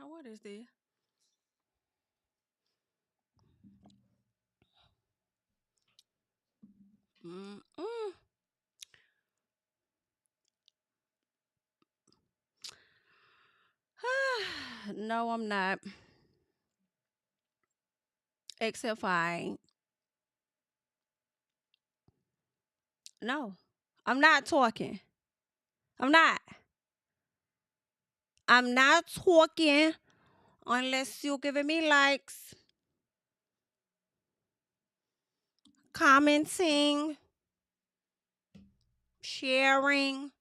Now, what is this? Mm-mm. No, I'm not. Except for I ain't. No, I'm not talking. I'm not. I'm not talking unless you're giving me likes, commenting, sharing,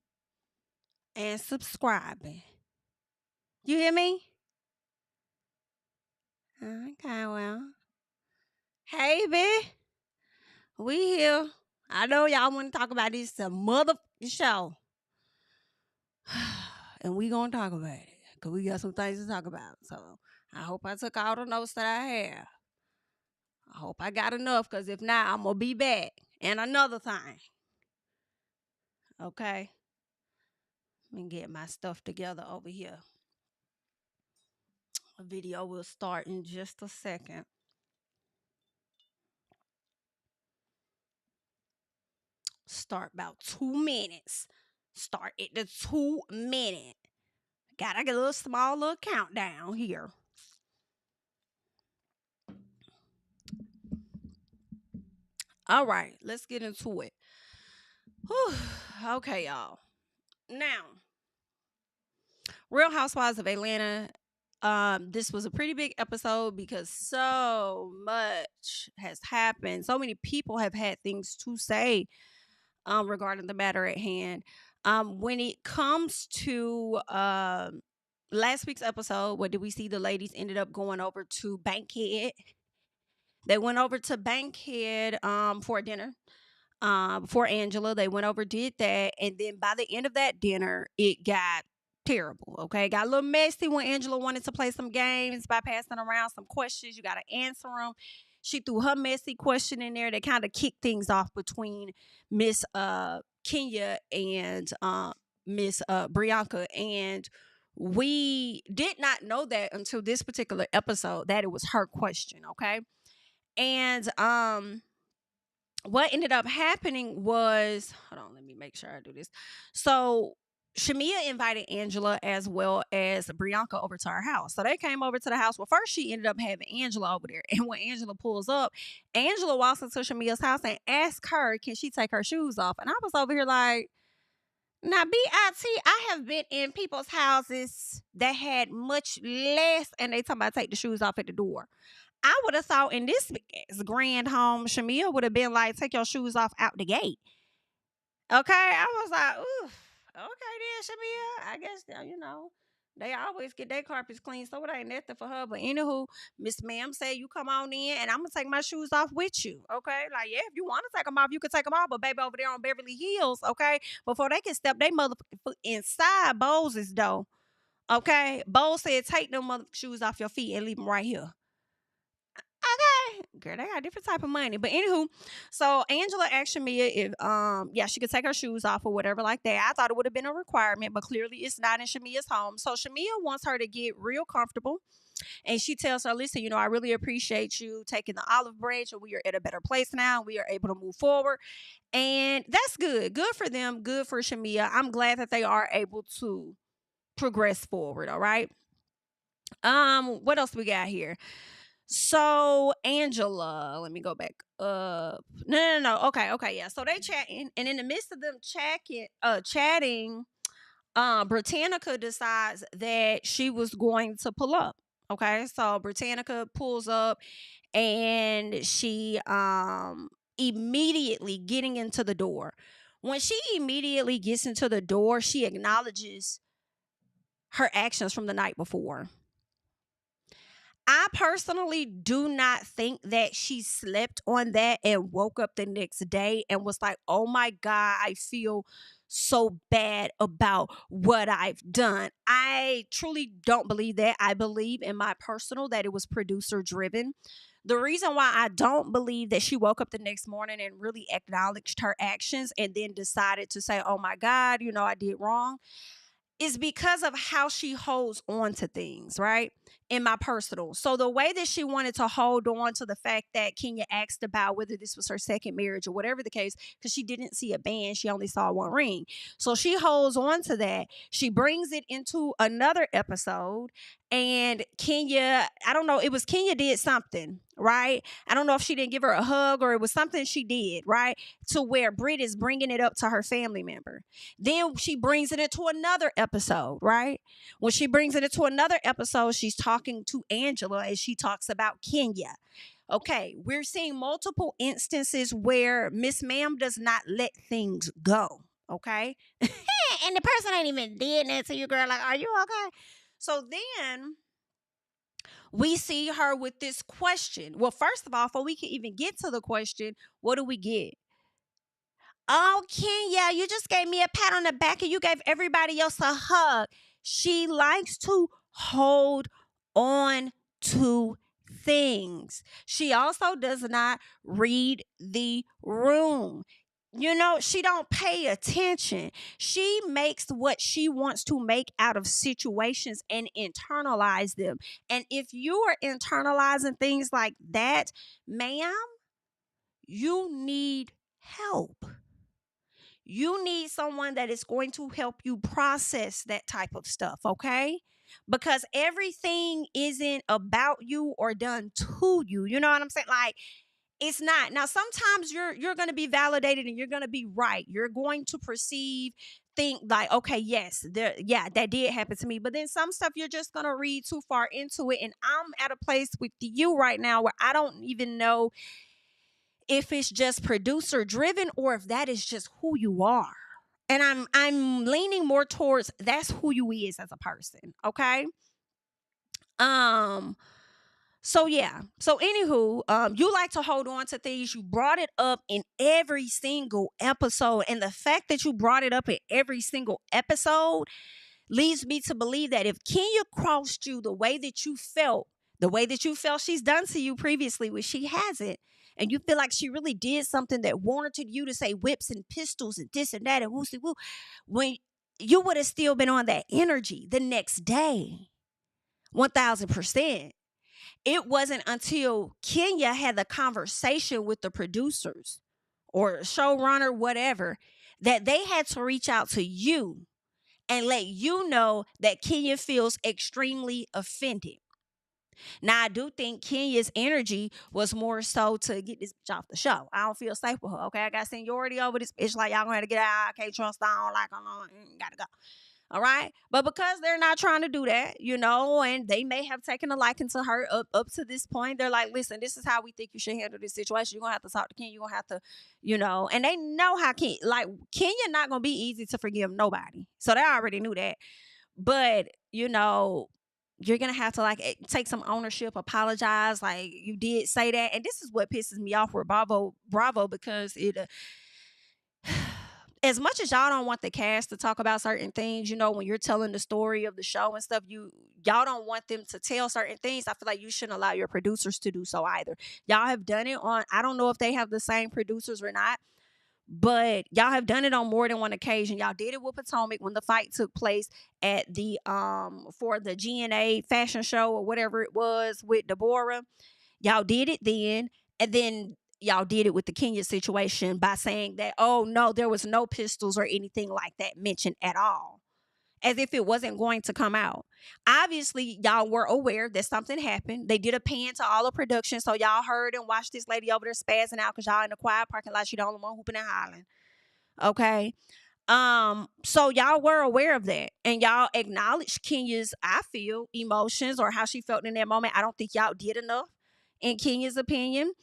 and subscribing. You hear me? Okay, well. Hey, B. We here. I know y'all want to talk about this mother show. And we gonna talk about it. Because we got some things to talk about. So I hope I took all the notes that I have. I hope I got enough. Because if not, I'm going to be back. And another thing. Okay? Let me get my stuff together over here. A video will start in just a second. Start about 2 minutes. Start at the 2 minute. Got a little small little countdown here. All right, let's get into it. Whew. Okay, y'all. Now, Real Housewives of Atlanta. This was a pretty big episode because so much has happened. So many people have had things to say regarding the matter at hand. When it comes to last week's episode, what did we see? The ladies ended up going over to Bankhead. They went over to Bankhead for dinner. Before Angela, they went over, did that, and then by the end of that dinner, it got terrible. Okay, got a little messy when Angela wanted to play some games by passing around some questions. You got to answer them. She threw her messy question in there that kind of kicked things off between Miss Kenya and Miss Bianca, and we did not know that until this particular episode that it was her question. Okay, and what ended up happening was, hold on, let me make sure I do this. So Shamia invited Angela as well as Bianca over to her house. So they came over to the house. Well, first she ended up having Angela over there. And when Angela pulls up, Angela walks into Shamia's house and asks her, can she take her shoes off? And I was over here like, now, I have been in people's houses that had much less, and they talking about take the shoes off at the door. I would have thought in this grand home, Shamia would have been like, take your shoes off out the gate. Okay. I was like, ooh, okay then, Shamia. I guess, they always get their carpets clean, so it ain't nothing for her. But anywho, Miss Ma'am said, you come on in and I'm going to take my shoes off with you. Okay. Like, yeah, if you want to take them off, you can take them off. But baby, over there on Beverly Hills, okay, before they can step their motherfucking foot inside Bose's though. Okay. Bose said, take them mother shoes off your feet and leave them right here. Okay, girl, they got different type of money. But anywho, so Angela asked Shamia if she could take her shoes off or whatever like that. I thought it would have been a requirement, but clearly it's not in Shamia's home. So Shamia wants her to get real comfortable, and she tells her, "Listen, I really appreciate you taking the olive branch, and we are at a better place now. We are able to move forward, and that's good. Good for them. Good for Shamia. I'm glad that they are able to progress forward. All right. What else we got here?" So Angela, let me go back up. No. Okay, yeah. So they chatting, and in the midst of them chatting, Britannica decides that she was going to pull up. Okay, so Britannica pulls up, and she immediately getting into the door. When she immediately gets into the door, she acknowledges her actions from the night before. I personally do not think that she slept on that and woke up the next day and was like, oh my God, I feel so bad about what I've done. I truly don't believe that. I believe in my personal that it was producer driven. The reason why I don't believe that she woke up the next morning and really acknowledged her actions and then decided to say, oh my God, I did wrong, is because of how she holds on to things, right? In my personal. So the way that she wanted to hold on to the fact that Kenya asked about whether this was her second marriage or whatever the case, because she didn't see a band, she only saw one ring. So she holds on to that. She brings it into another episode, and Kenya, I don't know, it was Kenya did something, right? I don't know if she didn't give her a hug or it was something she did, right? To where Britt is bringing it up to her family member. Then she brings it into another episode, right? When she brings it into another episode, she's talking to Angela and she talks about Kenya. Okay, we're seeing multiple instances where Miss Ma'am does not let things go, okay? And the person ain't even did that to you, girl. Like, are you okay? So then we see her with this question. Well, first of all, before we can even get to the question, what do we get? Oh, Kenya, you just gave me a pat on the back and you gave everybody else a hug. She likes to hold on to things. She also does not read the room. You know, she don't pay attention. She makes what she wants to make out of situations and internalize them. And if you are internalizing things like that, ma'am, you need help. You need someone that is going to help you process that type of stuff, okay? Because everything isn't about you or done to you. You know what I'm saying? Like, it's not. Now, sometimes you're going to be validated and you're going to be right. You're going to think like, okay, yes, that did happen to me. But then some stuff you're just going to read too far into it. And I'm at a place with you right now where I don't even know if it's just producer driven or if that is just who you are. And I'm leaning more towards that's who you is as a person, okay? So yeah. So anywho, you like to hold on to things. You brought it up in every single episode. And the fact that you brought it up in every single episode leads me to believe that if Kenya crossed you the way that you felt she's done to you previously, which she hasn't, and you feel like she really did something that warranted you to say whips and pistols and this and that and woo woo, when you would have still been on that energy the next day, 1000%. It wasn't until Kenya had the conversation with the producers or showrunner, whatever, that they had to reach out to you and let you know that Kenya feels extremely offended. Now, I do think Kenya's energy was more so to get this bitch off the show. I don't feel safe with her, okay? I got seniority over this bitch. Like, y'all gonna have to get out. I can't trust her. I don't like her. Gotta go. All right? But because they're not trying to do that, you know, and they may have taken a liking to her up to this point, they're like, listen, this is how we think you should handle this situation. You're going to have to talk to Kenya. You're going to have to, you know, and they know how Kenya not going to be easy to forgive nobody. So they already knew that. But, you know, you're going to have to like take some ownership, apologize. Like, you did say that. And this is what pisses me off with Bravo, because it, as much as y'all don't want the cast to talk about certain things, you know, when you're telling the story of the show and stuff, y'all don't want them to tell certain things. I feel like you shouldn't allow your producers to do so either. Y'all have done it on, I don't know if they have the same producers or not, but y'all have done it on more than one occasion. Y'all did it with Potomac when the fight took place at the for the GNA fashion show or whatever it was with Deborah. Y'all did it then, and then y'all did it with the Kenya situation by saying that, oh no, there was no pistols or anything like that mentioned at all, as if it wasn't going to come out. Obviously, y'all were aware that something happened. They did a pan to all of production, so y'all heard and watched this lady over there spazzing out because y'all in the quiet parking lot. She the only one hooping and hollering. Okay. So y'all were aware of that, and y'all acknowledged Kenya's, I feel, emotions or how she felt in that moment. I don't think y'all did enough, in Kenya's opinion.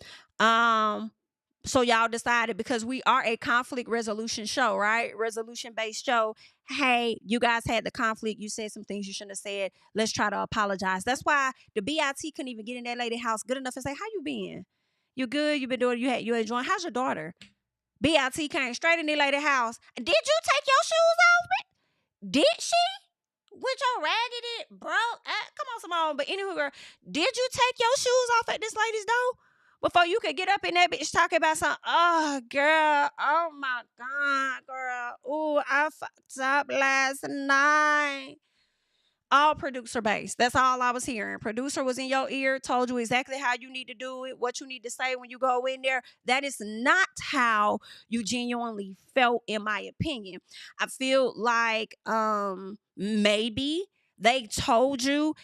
So y'all decided, because we are a conflict resolution show, right? Resolution-based show. Hey, you guys had the conflict. You said some things you shouldn't have said. Let's try to apologize. That's why the BIT couldn't even get in that lady's house good enough and say, how you been? You good? You been doing, you enjoying? How's your daughter? BIT came straight in the lady's house. Did you take your shoes off? Did she? With your raggedy, bro? Come on, Simone. But anywho, girl, did you take your shoes off at this lady's door? before you could get up in that bitch talking about something. Oh, girl. Oh, my God, girl. Oh, I fucked up last night. All producer based. That's all I was hearing. Producer was in your ear, told you exactly how you need to do it, what you need to say when you go in there. That is not how you genuinely felt, in my opinion. I feel like maybe they told you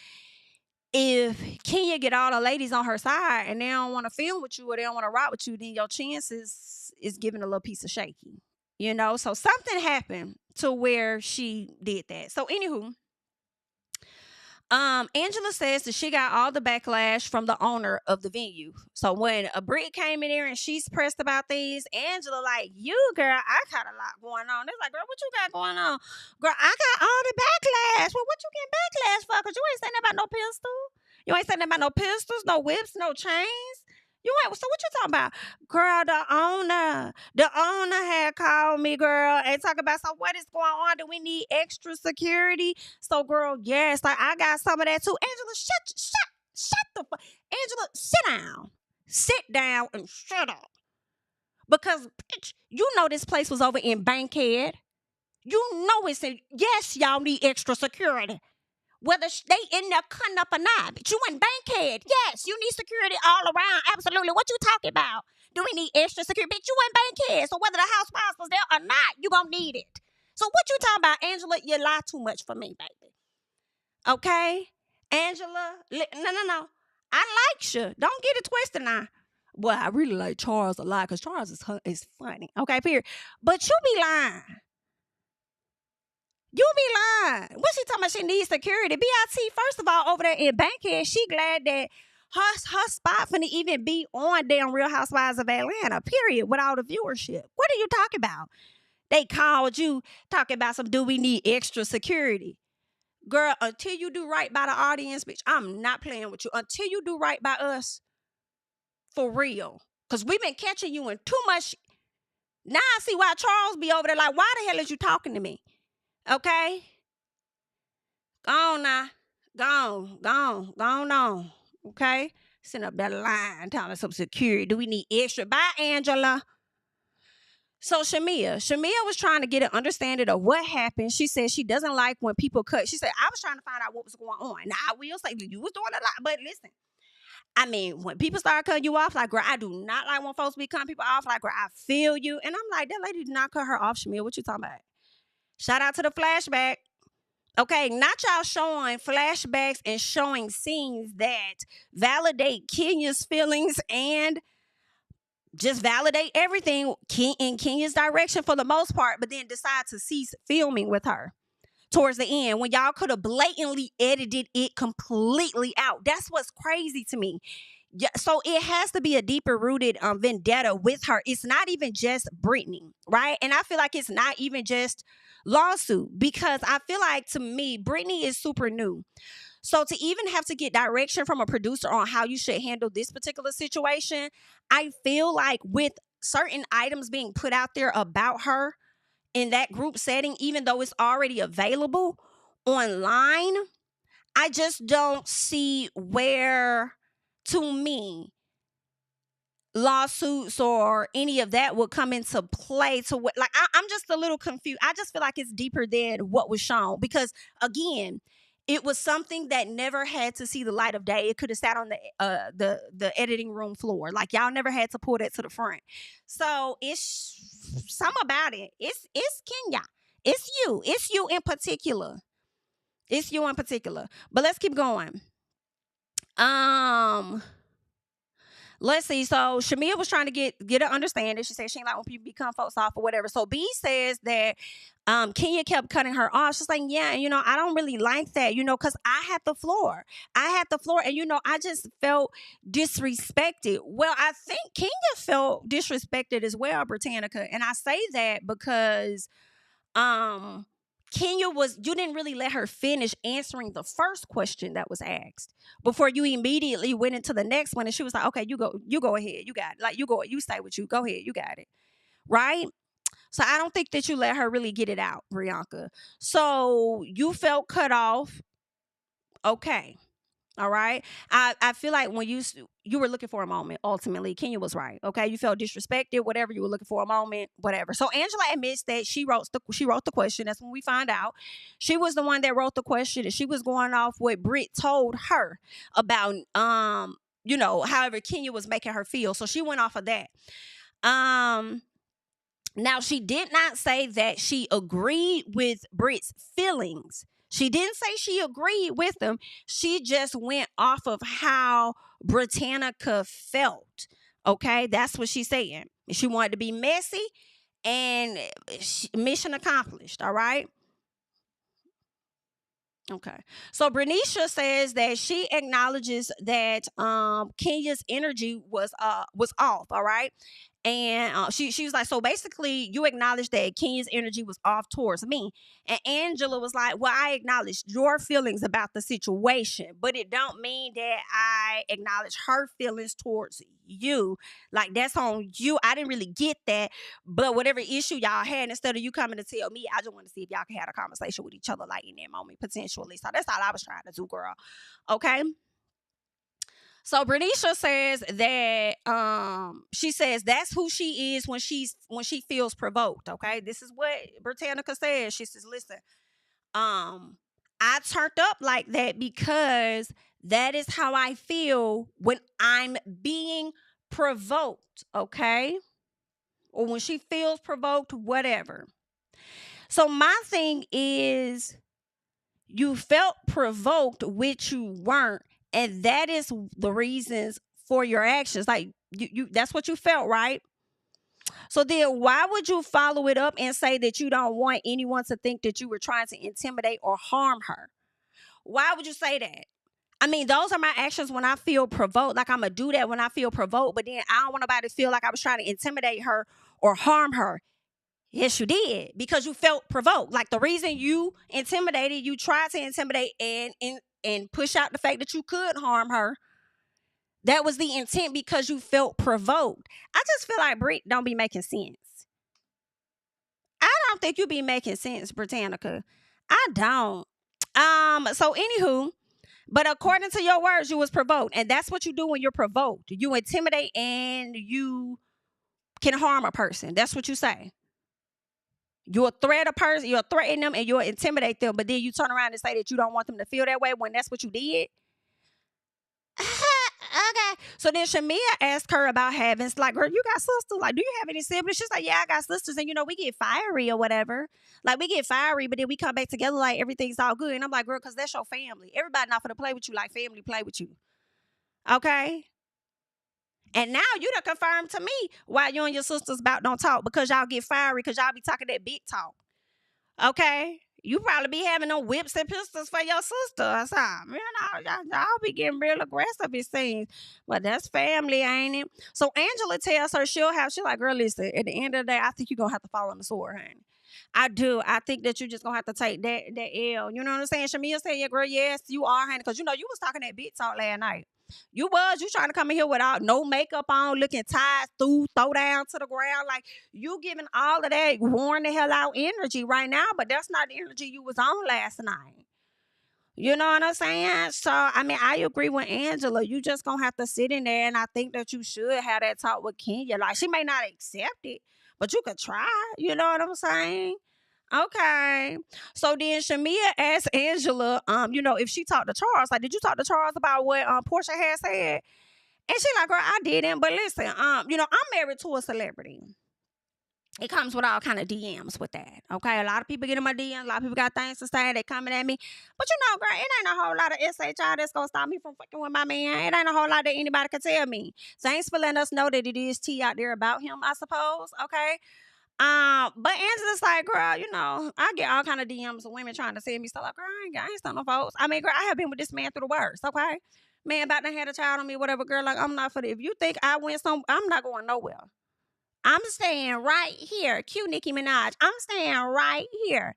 if Kenya get all the ladies on her side and they don't want to film with you or they don't want to rock with you, then your chances is giving a little piece of shaky. So something happened to where she did that. So anywho, Angela says that she got all the backlash from the owner of the venue. So when a Brit came in there and she's pressed about these, Angela like, you girl, I got a lot going on. They're like, girl, what you got going on? Girl, I got all the backlash. Well, what you getting backlash for? Because you ain't saying nothing about no pistol. You ain't saying nothing about no pistols, no whips, no chains. You ain't. So what you talking about? Girl, the owner had called me, girl, and talk about, so what is going on? Do we need extra security? So, girl, yes, like I got some of that too. Angela, shut the fuck. Angela, sit down and shut up. Because, bitch, you know this place was over in Bankhead. You know it's in. Yes, y'all need extra security. Whether they in there cutting up or not. But you in Bankhead. Yes, you need security all around. Absolutely. What you talking about? Do we need extra security? Bitch, you in Bankhead. So whether the Housewives was there or not, you gonna need it. So what you talking about, Angela? You lie too much for me, baby. Okay? Angela, no. I like you. Don't get it twisted now. Well, I really like Charles a lot because Charles is funny. Okay, period. But you be lying. You be lying. What she talking about? She needs security. BIT, first of all, over there in Bankhead, she glad that her spot finna even be on damn Real Housewives of Atlanta, period, with all the viewership. What are you talking about? They called you talking about do we need extra security? Girl, until you do right by the audience, bitch, I'm not playing with you. Until you do right by us, for real. Because we've been catching you in too much. Now I see why Charles be over there like, why the hell is you talking to me? Okay? Go on now. Go on. Okay? Sitting up that line, telling us some security. Do we need extra? Bye, Angela. So Shamia was trying to get an understanding of what happened. She said she doesn't like when people cut. She said, I was trying to find out what was going on. Now, I will say you was doing a lot, but listen. I mean, when people start cutting you off, like, girl, I do not like when folks be cutting people off. Like, girl, I feel you. And I'm like, that lady did not cut her off, Shamia. What you talking about? Shout out to the flashback. Okay, not y'all showing flashbacks and showing scenes that validate Kenya's feelings and just validate everything in Kenya's direction for the most part, but then decide to cease filming with her towards the end when y'all could have blatantly edited it completely out. That's what's crazy to me. Yeah, so it has to be a deeper rooted vendetta with her. It's not even just Brittany, right? And I feel like it's not even just lawsuit, because I feel like, to me, Brittany is super new. So to even have to get direction from a producer on how you should handle this particular situation, I feel like with certain items being put out there about her in that group setting, even though it's already available online, I just don't see where, to me, lawsuits or any of that would come into play. To what, like, I'm just a little confused. I just feel like it's deeper than what was shown, because again, it was something that never had to see the light of day. It could have sat on the editing room floor. Like, y'all never had to pull that to the front. So it's some about it. It's Kenya. It's you in particular. It's you in particular. But let's keep going. Let's see. So Shamia was trying to get an understanding. She said she ain't like when people become folks off or whatever. So B says that Kenya kept cutting her off. She's like, yeah, and I don't really like that, because I had the floor. And I just felt disrespected. Well, I think Kenya felt disrespected as well, Britannica. And I say that because Kenya you didn't really let her finish answering the first question that was asked before you immediately went into the next one. And she was like, okay, you go ahead. You got it. Like, you stay with you. Go ahead. You got it. Right? So I don't think that you let her really get it out, Bianca. So you felt cut off. Okay. All right. I feel like when you were looking for a moment, ultimately, Kenya was right. Okay. You felt disrespected, whatever, you were looking for a moment, whatever. So Angela admits that she wrote the question. That's when we find out. She was the one that wrote the question, and she was going off what Britt told her about however Kenya was making her feel. So she went off of that. Um Now, she did not say that she agreed with Britt's feelings. She didn't say she agreed with them. She just went off of how Britannica felt. Okay, that's what she's saying. She wanted to be messy, and mission accomplished. All right. Okay. So Bernicia says that she acknowledges that Kenya's energy was off, all right? And she was like, so basically you acknowledge that Kenya's energy was off towards me. And Angela was like, well, I acknowledge your feelings about the situation, but it don't mean that I acknowledge her feelings towards you. Like, that's on you. I didn't really get that. But whatever issue y'all had, instead of you coming to tell me, I just want to see if y'all can have a conversation with each other, like in that moment, potentially. So that's all I was trying to do, girl. Okay. So Bernicia says that she says that's who she is when she feels provoked. Okay. This is what Britannica says. She says, listen, I turned up like that because that is how I feel when I'm being provoked. Okay. Or when she feels provoked, whatever. So my thing is, you felt provoked, which you weren't, and that is the reasons for your actions. Like, you that's what you felt, right? So then why would you follow it up and say that you don't want anyone to think that you were trying to intimidate or harm her? Why would you say that? I mean, those are my actions when I feel provoked. Like, I'm going to do that when I feel provoked, but then I don't want nobody to feel like I was trying to intimidate her or harm her. Yes, you did, because you felt provoked. Like, the reason you intimidated, you tried to intimidate and push out the fact that you could harm her. That was the intent, because you felt provoked. I just feel like Brit don't be making sense. I don't think you be making sense, Britannica. I don't. So anywho, but according to your words, you was provoked, and that's what you do when you're provoked. You intimidate and you can harm a person. That's what you say. You'll threat a person, you'll threaten them, and you'll intimidate them, but then you turn around and say that you don't want them to feel that way when that's what you did. Okay. So then Shamia asked her about having, like, girl, you got sisters? Like, do you have any siblings? She's like, yeah, I got sisters, and we get fiery or whatever. Like, we get fiery, but then we come back together like everything's all good. And I'm like, girl, because that's your family. Everybody not gonna play with you like family play with you. Okay. And now you done confirmed to me why you and your sisters about don't talk, because y'all get fiery, because y'all be talking that big talk. Okay? You probably be having no whips and pistols for your sister or something. Y'all be getting real aggressive, it seems. But that's family, ain't it? So Angela tells her she's like, girl, listen, at the end of the day, I think you're going to have to fall on the sword, honey. I do. I think that you're just going to have to take that L. You know what I'm saying? Shamia said, yeah, girl, yes, you are, honey. Because, you was talking that big talk last night. You trying to come in here without no makeup on, looking tired, throw down to the ground. Like, you giving all of that worn the hell out energy right now, but that's not the energy you was on last night. You know what I'm saying? So, I mean, I agree with Angela. You just gonna have to sit in there, and I think that you should have that talk with Kenya. Like, she may not accept it, but you could try. You know what I'm saying? Okay. So then Shamia asked Angela, if she talked to Charles, like, did you talk to Charles about what Porsha had said? And she like, girl, I didn't. But listen, I'm married to a celebrity. It comes with all kind of DMs with that. Okay. A lot of people get in my DMs. A lot of people got things to say. They coming at me. But girl, it ain't a whole lot of SHI that's gonna stop me from fucking with my man. It ain't a whole lot that anybody can tell me. Thanks for letting us know that it is tea out there about him, I suppose. Okay. But Angela's like, girl, I get all kind of DMs of women trying to send me stuff. Like, girl, I ain't stuck no folks. I mean, girl, I have been with this man through the worst, okay? Man about to have a child on me, whatever, girl. Like, I'm not for that. If you think I went I'm not going nowhere. I'm staying right here. Cute Nicki Minaj. I'm staying right here.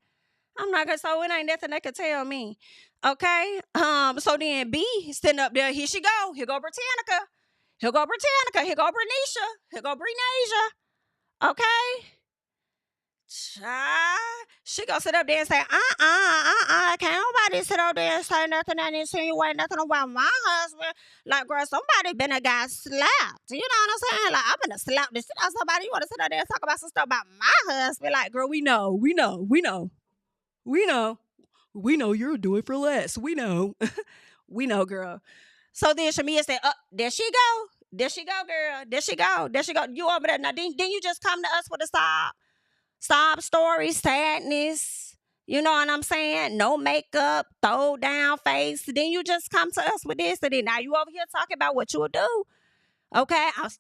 I'm not gonna, so it ain't nothing they could tell me. Okay? So then B sitting up there, here she go. Here go Britannica. Here go Britannica. Here go Bernicia. Here go Brenasia. Okay? Child, she gonna sit up there and say, can't nobody sit up there and say nothing and insinuate nothing about my husband. Like, girl, somebody been a guy slapped. You know what I'm saying? Like, I'm gonna slap the shit out of somebody. You wanna sit up there and talk about some stuff about my husband? Like, girl, we know you'll do it for less. We know. We know, girl. So then Shamia said, there she go. There she go, girl. There she go. There she go. You over there. Now, didn't you just come to us with a sob story, sadness? You know what I'm saying? No makeup, throw down face. Then you just come to us with this. And then now you over here talking about what you'll do. Okay? No.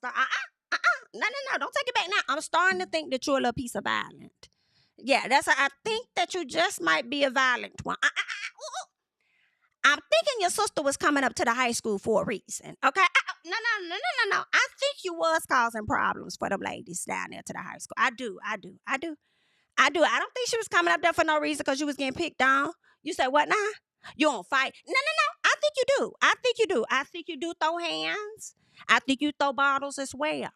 Don't take it back now. I'm starting to think that you're a little piece of violent. Yeah, I think that you just might be a violent one. I'm thinking your sister was coming up to the high school for a reason. Okay? No. I think you was causing problems for them ladies down there to the high school. I do. I don't think she was coming up there for no reason because you was getting picked on. You said what now? You don't fight? No. I think you do. I think you do throw hands. I think you throw bottles as well.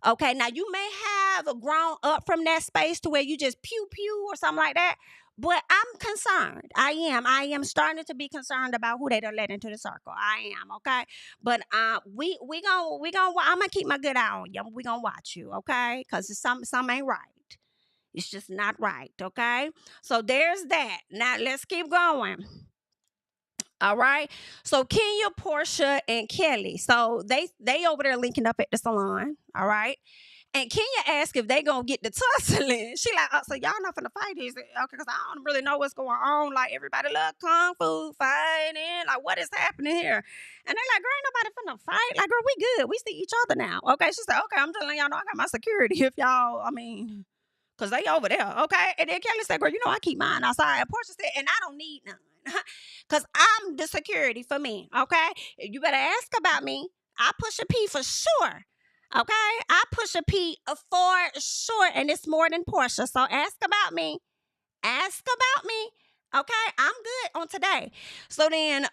Okay, now you may have grown up from that space to where you just pew or something like that. But I'm concerned. I am starting to be concerned about who they done let into the circle. I am, okay? But we gonna I'm gonna keep my good eye on you. We gonna watch you, okay? Because some ain't right. It's just not right, okay? So there's that. Now let's keep going. All right. So Kenya, Porsha, and Kelly. So they over there linking up at the salon. All right. And Kenya asked if they gonna get the tussling. She like, so y'all not finna fight, is it? Okay, because I don't really know what's going on. Like, everybody love kung fu fighting. Like, what is happening here? And they're like, girl, ain't nobody finna fight. Like, girl, we good. We see each other now. Okay, she said, okay, I'm telling y'all, know I got my security. If y'all, because they over there. Okay, and then Kelly said, girl, I keep mine outside. And Porsha said, and I don't need none. Because I'm the security for me. Okay, you better ask about me. I push a P for sure. Okay, I push a P for sure, and it's more than Porsha. So ask about me. Okay, I'm good on today. So then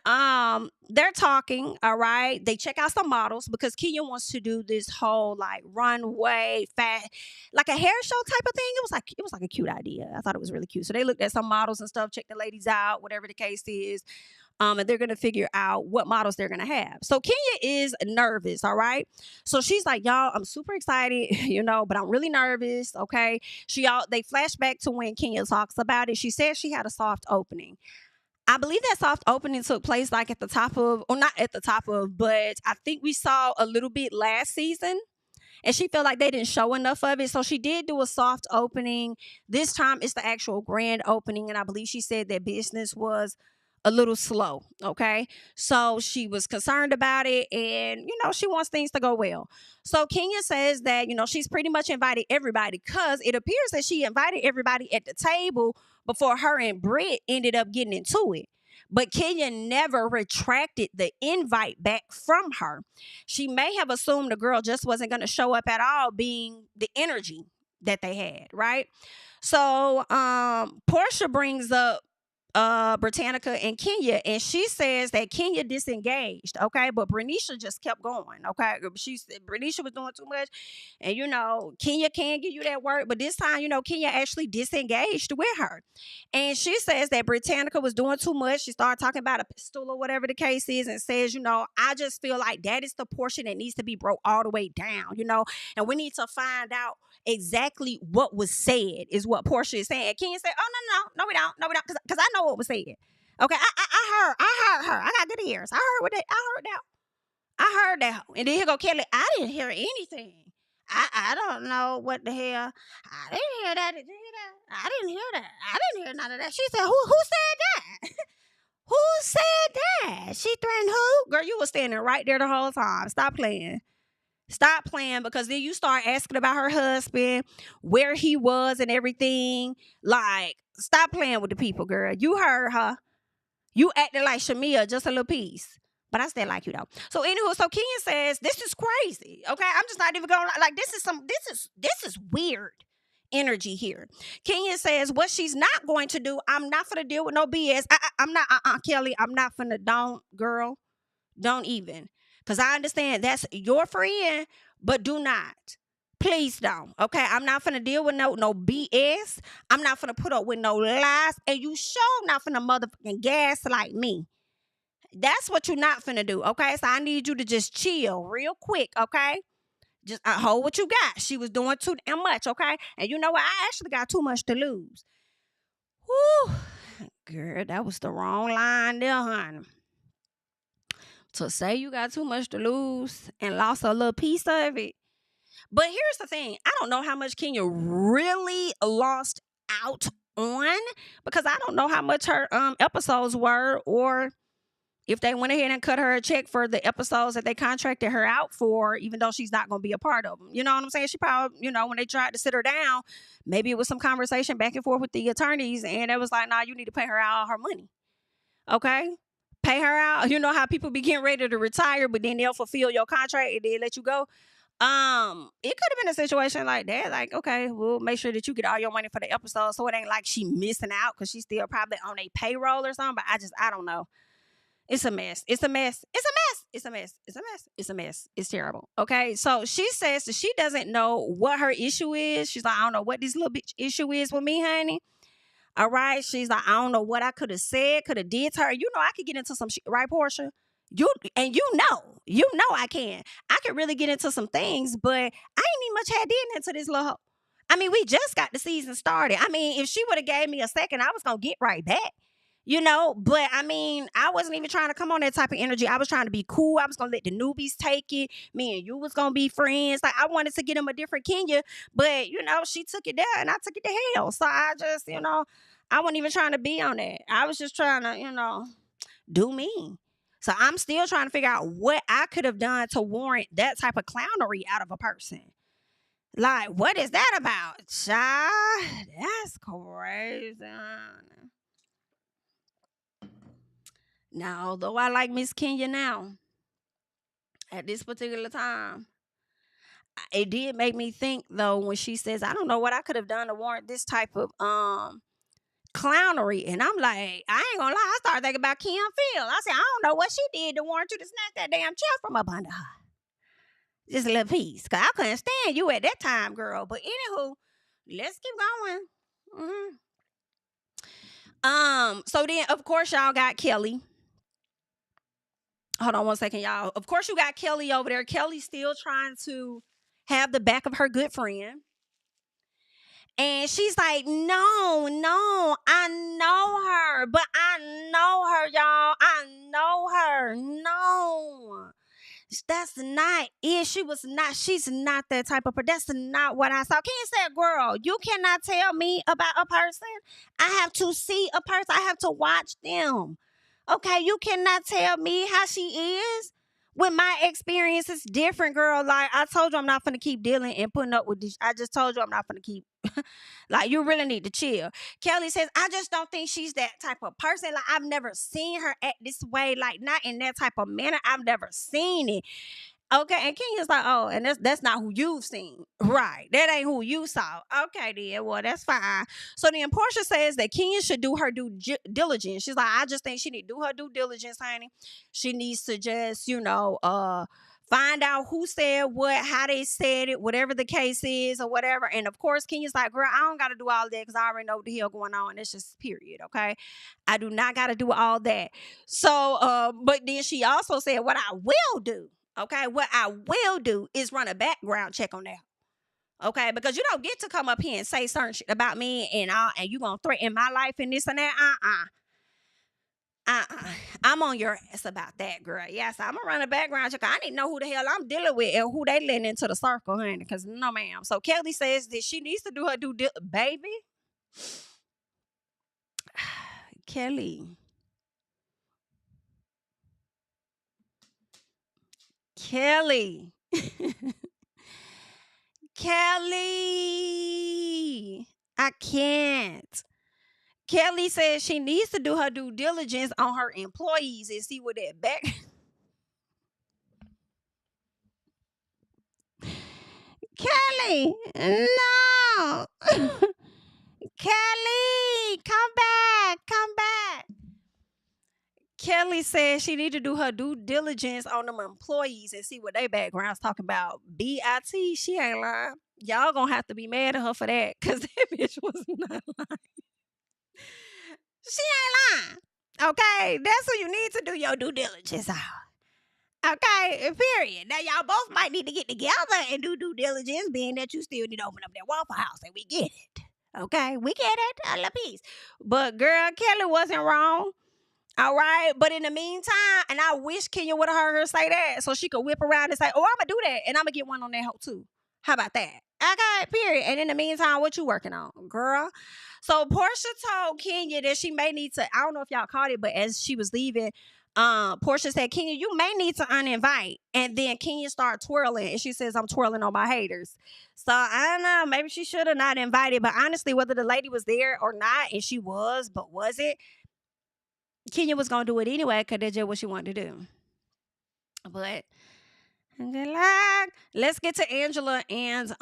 they're talking, all right. They check out some models because Kenya wants to do this whole like runway like a hair show type of thing. It was like a cute idea. I thought it was really cute. So they looked at some models and stuff, checked the ladies out, whatever the case is. And they're going to figure out what models they're going to have. So Kenya is nervous, all right? So she's like, y'all, I'm super excited, but I'm really nervous, okay? They flash back to when Kenya talks about it. She said she had a soft opening. I believe that soft opening took place like at the top of, or not at the top of, but I think we saw a little bit last season. And she felt like they didn't show enough of it. So she did do a soft opening. This time it's the actual grand opening. And I believe she said that business was a little slow, okay? So she was concerned about it, and she wants things to go well. So Kenya says that she's pretty much invited everybody, because it appears that she invited everybody at the table before her and Britt ended up getting into it. But Kenya never retracted the invite back from her. She may have assumed the girl just wasn't going to show up at all, being the energy that they had, right? So Porsha brings up Britannica and Kenya, and she says that Kenya disengaged, okay, but Bernicia just kept going, okay. She said Bernicia was doing too much, and Kenya can give you that work, but this time Kenya actually disengaged with her, and she says that Britannica was doing too much. She started talking about a pistol or whatever the case is, and says, I just feel like that is the portion that needs to be broke all the way down, and we need to find out exactly what was said, is what Porsha is saying. And Kenya said, oh, no, we don't, because I know what was said. Okay, I heard her. I got good ears. I heard that. And then here go Kelly. I didn't hear anything. I don't know what the hell. I didn't hear that. Did you hear that? I didn't hear that. I didn't hear none of that. She said, who said that? Who said that? She threatened who? Girl, you was standing right there the whole time. Stop playing, because then you start asking about her husband, where he was and everything. Like, stop playing with the people, girl. You heard her. You acted like Shamia, just a little piece. But I still like you, though. So anywho, so Kenya says, this is crazy. Okay, I'm just not even going to, like, this is weird energy here. Kenya says, what she's not going to do, I'm not going to deal with no BS. I'm not, Kelly, I'm not finna, don't even. Because I understand that's your friend, but do not Please don't. Okay, I'm not finna deal with no BS. I'm not finna put up with no lies, and you sure not finna motherfucking gaslight me. That's what you're not finna do. Okay, so I need you to just chill real quick. Okay, just hold what you got. She was doing too damn much. Okay, and you know what? I actually got too much to lose. Whew, girl, that was the wrong line there, honey. To say you got too much to lose and lost a little piece of it. But here's the thing. I don't know how much Kenya really lost out on, because I don't know how much her episodes were, or if they went ahead and cut her a check for the episodes that they contracted her out for, even though she's not going to be a part of them. You know what I'm saying? She probably, when they tried to sit her down, maybe it was some conversation back and forth with the attorneys, and it was like, nah, you need to pay her out all her money. Okay? Pay her out. You know how people be getting ready to retire, but then they'll fulfill your contract and they let you go. It could have been a situation like that. Like, okay, we'll make sure that you get all your money for the episode, so it ain't like she missing out because she's still probably on a payroll or something. But I don't know. It's a mess. It's a mess. It's a mess. It's a mess. It's a mess. It's a mess. It's terrible. Okay, so she says that she doesn't know what her issue is. She's like, I don't know what this little bitch issue is with me, honey. All right, she's like, I don't know what I could have said, could have did to her. I could get into some shit, right, Porsha? You know I can. I could really get into some things, but I ain't even much had into this little hoe. I mean, we just got the season started. I mean, if she would have gave me a second, I was gonna get right back. But I mean, I wasn't even trying to come on that type of energy. I was trying to be cool. I was gonna let the newbies take it. Me and you was gonna be friends. Like, I wanted to get him a different Kenya, but she took it there and I took it to hell. So I just, I wasn't even trying to be on that. I was just trying to, do me. So I'm still trying to figure out what I could have done to warrant that type of clownery out of a person. Like, what is that about? Child, that's crazy. Now, although I like Miss Kenya now, at this particular time, it did make me think, though, when she says, I don't know what I could have done to warrant this type of clownery. And I'm like, I ain't gonna lie, I started thinking about Kim Field. I said, I don't know what she did to warrant you to snatch that damn chair from up under her. Just a little piece. Because I couldn't stand you at that time, girl. But anywho, let's keep going. So then, of course, y'all got Kelly. Hold on one second, y'all. Of course, you got Kelly over there. Kelly's still trying to have the back of her good friend. And she's like, no, I know her. But I know her, y'all. I know her. No. That's not it. She's not that type of person. That's not what I saw. Can you say, girl, you cannot tell me about a person. I have to see a person. I have to watch them. Okay, you cannot tell me how she is. When my experience is different, girl. Like, I told you I'm not finna keep dealing and putting up with this. I just told you I'm not finna keep. Like, you really need to chill. Kelly says, I just don't think she's that type of person. Like, I've never seen her act this way. Like, not in that type of manner. I've never seen it. Okay, and Kenya's like, oh, and that's not who you've seen. Right. That ain't who you saw. Okay, then. Well, that's fine. So then Porsha says that Kenya should do her due diligence. She's like, I just think she need to do her due diligence, honey. She needs to just, find out who said what, how they said it, whatever the case is or whatever. And of course, Kenya's like, girl, I don't got to do all that because I already know what the hell going on. It's just period, okay? I do not got to do all that. So, but then she also said, what I will do. Okay, what I will do is run a background check on that. Okay, because you don't get to come up here and say certain shit about me and you gonna threaten my life and this and that. I'm on your ass about that, girl. Yes, I'm gonna run a background check. I need to know who the hell I'm dealing with and who they letting into the circle, honey. Because no, ma'am. So Kelly says that she needs to do her due diligence, baby. Kelly. Kelly. I can't. Kelly says she needs to do her due diligence on her employees and see what that back. Kelly, no. Kelly, come back. Kelly says she need to do her due diligence on them employees and see what their backgrounds talking about. BIT, she ain't lying. Y'all gonna have to be mad at her for that, because that bitch was not lying. She ain't lying. Okay, that's what you need to do your due diligence on. Okay, period. Now y'all both might need to get together and do due diligence, being that you still need to open up that Waffle House, and we get it. Okay, we get it. I love peace. But girl, Kelly wasn't wrong. All right. But in the meantime, and I wish Kenya would have heard her say that so she could whip around and say, oh, I'm going to do that. And I'm going to get one on that hoe too. How about that? Okay, period. And in the meantime, what you working on, girl? So Porsha told Kenya that she may need to, I don't know if y'all caught it, but as she was leaving, Porsha said, Kenya, you may need to uninvite. And then Kenya started twirling, and she says, I'm twirling on my haters. So I don't know, maybe she should have not invited. But honestly, whether the lady was there or not, and she was, but was it? Kenya was gonna do it anyway because that's just what she wanted to do. But good luck. Let's get to Angela and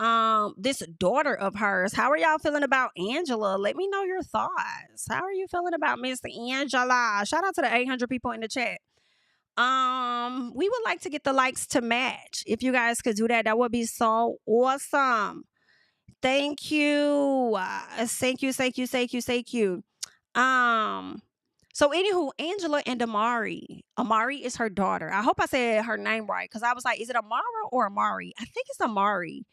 this daughter of hers. How are y'all feeling about Angela? Let me know your thoughts. How are you feeling about Miss Angela? Shout out to the 800 people in the chat. We would like to get the likes to match. If you guys could do that, that would be so awesome. Thank you. Thank you. So anywho, Angela and Amari. Amari is her daughter. I hope I said her name right, because I was like, is it Amara or Amari? I think it's Amari.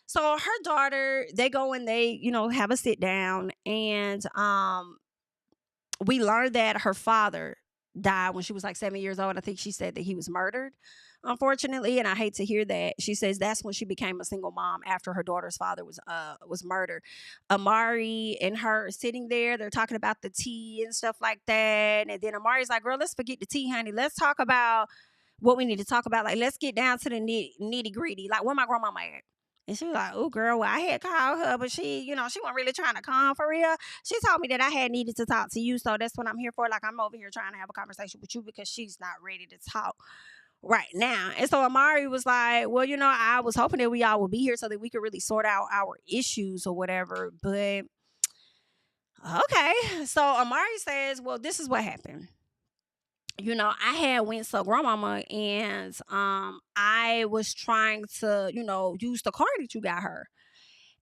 So her daughter, they go and they, have a sit down, and we learned that her father died when she was like 7 years old. I think she said that he was murdered, unfortunately, and I hate to hear that. She says that's when she became a single mom, after her daughter's father was murdered. Amari and her sitting there, they're talking about the tea and stuff like that, and then Amari's like, girl, let's forget the tea, honey. Let's talk about what we need to talk about. Like, let's get down to the nitty gritty. Like, where my grandmama at? And she was like, oh, girl, well, I had called her, but she wasn't really trying to come for real. She told me that I had needed to talk to you, so that's what I'm here for. Like, I'm over here trying to have a conversation with you because she's not ready to talk right now. And so Amari was like, well, I was hoping that we all would be here so that we could really sort out our issues or whatever. But, okay. So Amari says, well, this is what happened. I had went to grandmama, and I was trying to, use the car that you got her.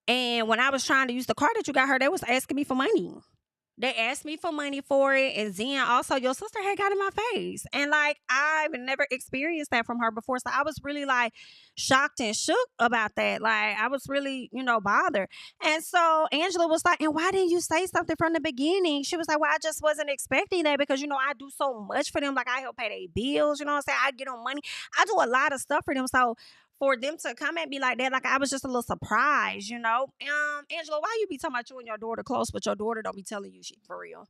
And when I was trying to use the car that you got her, they was asking me for money. They asked me for money for it. And then also your sister had got in my face. And like, I've never experienced that from her before. So I was really like shocked and shook about that. Like, I was really, bothered. And so Angela was like, and why didn't you say something from the beginning? She was like, well, I just wasn't expecting that because, I do so much for them. Like, I help pay their bills, you know what I'm saying? I get them money. I do a lot of stuff for them. So for them to come at me like that, like, I was just a little surprised, Angela, why you be talking about you and your daughter close, but your daughter don't be telling you shit for real?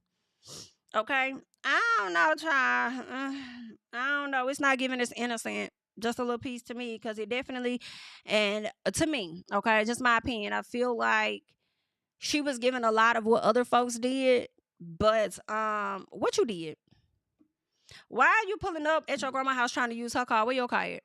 Okay? I don't know, child. I don't know. It's not giving us innocent. Just a little piece to me, because it definitely, and to me, okay, just my opinion, I feel like she was giving a lot of what other folks did, but what you did? Why are you pulling up at your grandma's house trying to use her car? Where your car at?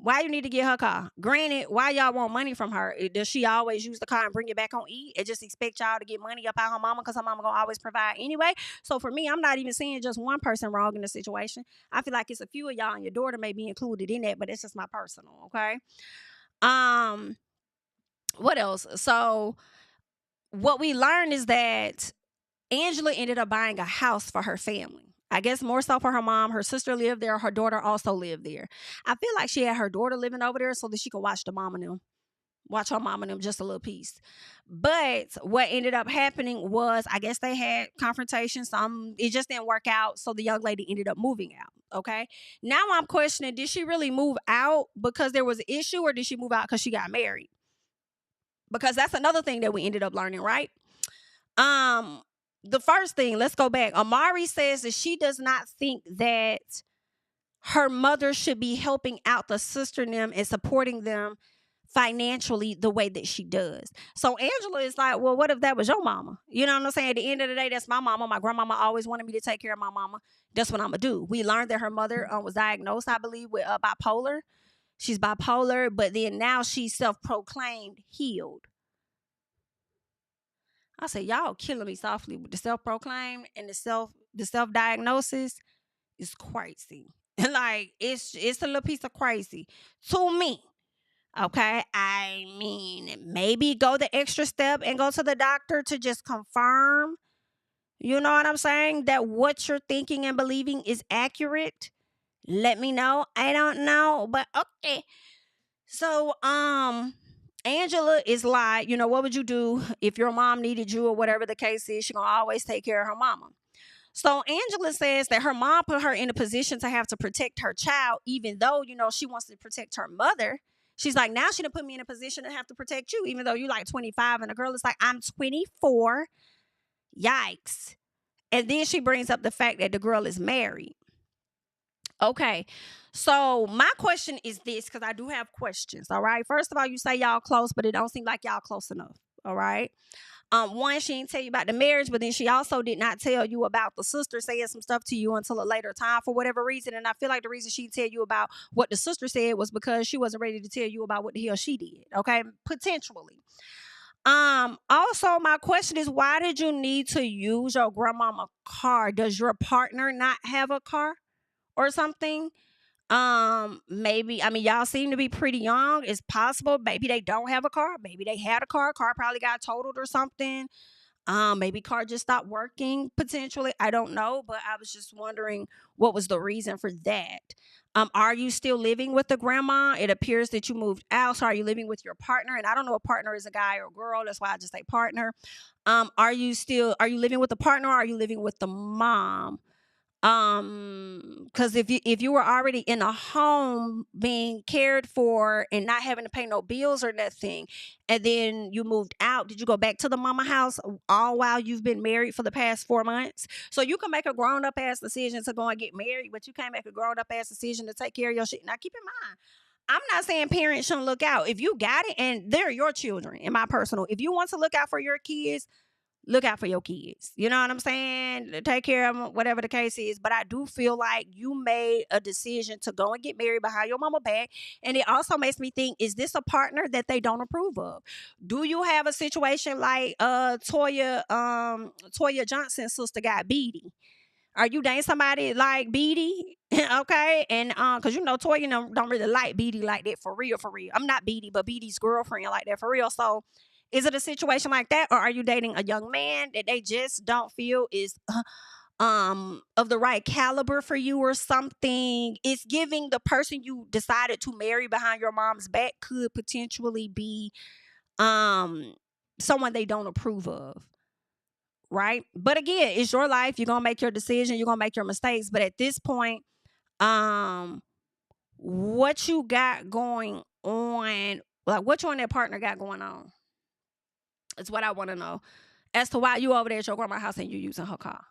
Why you need to get her car? Granted, why y'all want money from her? Does she always use the car and bring it back on E? And just expect y'all to get money up out her mama because her mama gonna always provide anyway? So for me, I'm not even seeing just one person wrong in the situation. I feel like it's a few of y'all, and your daughter may be included in that, but it's just my personal, okay? What else? So what we learned is that Angela ended up buying a house for her family. I guess more so for her mom. Her sister lived there. Her daughter also lived there. I feel like she had her daughter living over there so that she could watch her mom and them just a little piece. But what ended up happening was, I guess they had confrontations. It just didn't work out. So the young lady ended up moving out. Okay. Now I'm questioning, did she really move out because there was an issue, or did she move out because she got married? Because that's another thing that we ended up learning, right? The first thing, let's go back. Amari says that she does not think that her mother should be helping out the sister and them and supporting them financially the way that she does. So Angela is like, well, what if that was your mama? You know what I'm saying? At the end of the day, that's my mama. My grandmama always wanted me to take care of my mama. That's what I'm going to do. We learned that her mother was diagnosed, I believe, with bipolar. She's bipolar, but then now she's self-proclaimed healed. I say, y'all killing me softly with the self-proclaimed and the self-diagnosis is crazy. Like, it's a little piece of crazy to me. Okay. I mean, maybe go the extra step and go to the doctor to just confirm, you know what I'm saying, that what you're thinking and believing is accurate. Let me know. I don't know, but okay. So, Angela is like, what would you do if your mom needed you or whatever the case is? She gonna always take care of her mama. So Angela says that her mom put her in a position to have to protect her child, even though, she wants to protect her mother. She's like, now she done put me in a position to have to protect you, even though you like 25. And the girl is like, I'm 24. Yikes. And then she brings up the fact that the girl is married. Okay. So my question is this, because I do have questions. All right. First of all, you say y'all close, but it don't seem like y'all close enough. All right. One, she didn't tell you about the marriage, but then she also did not tell you about the sister saying some stuff to you until a later time for whatever reason. And I feel like the reason she didn't tell you about what the sister said was because she wasn't ready to tell you about what the hell she did. Okay, potentially. Also, my question is, why did you need to use your grandmama car? Does your partner not have a car or something? Maybe, I mean, y'all seem to be pretty young. It's possible. Maybe they don't have a car. Maybe they had a car. Car probably got totaled or something. Maybe car just stopped working potentially. I don't know, but I was just wondering what was the reason for that. Are you still living with the grandma? It appears that you moved out. So are you living with your partner? And I don't know if partner is a guy or a girl. That's why I just say partner. Are you living with the partner or are you living with the mom? Because if you were already in a home being cared for and not having to pay no bills or nothing, and then you moved out, did you go back to the mama house all while you've been married for the past 4 months? So you can make a grown up ass decision to go and get married, but you can't make a grown up ass decision to take care of your shit. Now keep in mind, I'm not saying parents shouldn't look out. If you got it, and they're your children, in my personal, if you want to look out for your kids, look out for your kids. You know what I'm saying? Take care of them, whatever the case is. But I do feel like you made a decision to go and get married behind your mama back. And it also makes me think, is this a partner that they don't approve of? Do you have a situation like Toya Johnson's sister got Beatty? Are you dating somebody like Beatty? Okay. And because Toya don't really like Beatty like that for real, for real. I'm not Beatty, but Beatty's girlfriend like that for real. So is it a situation like that, or are you dating a young man that they just don't feel is of the right caliber for you or something? It's giving the person you decided to marry behind your mom's back could potentially be someone they don't approve of. Right? But again, it's your life. You're gonna make your decision, you're gonna make your mistakes. But at this point, what you got going on, like what you and that partner got going on? It's what I want to know as to why you over there at your grandma's house and you using her car.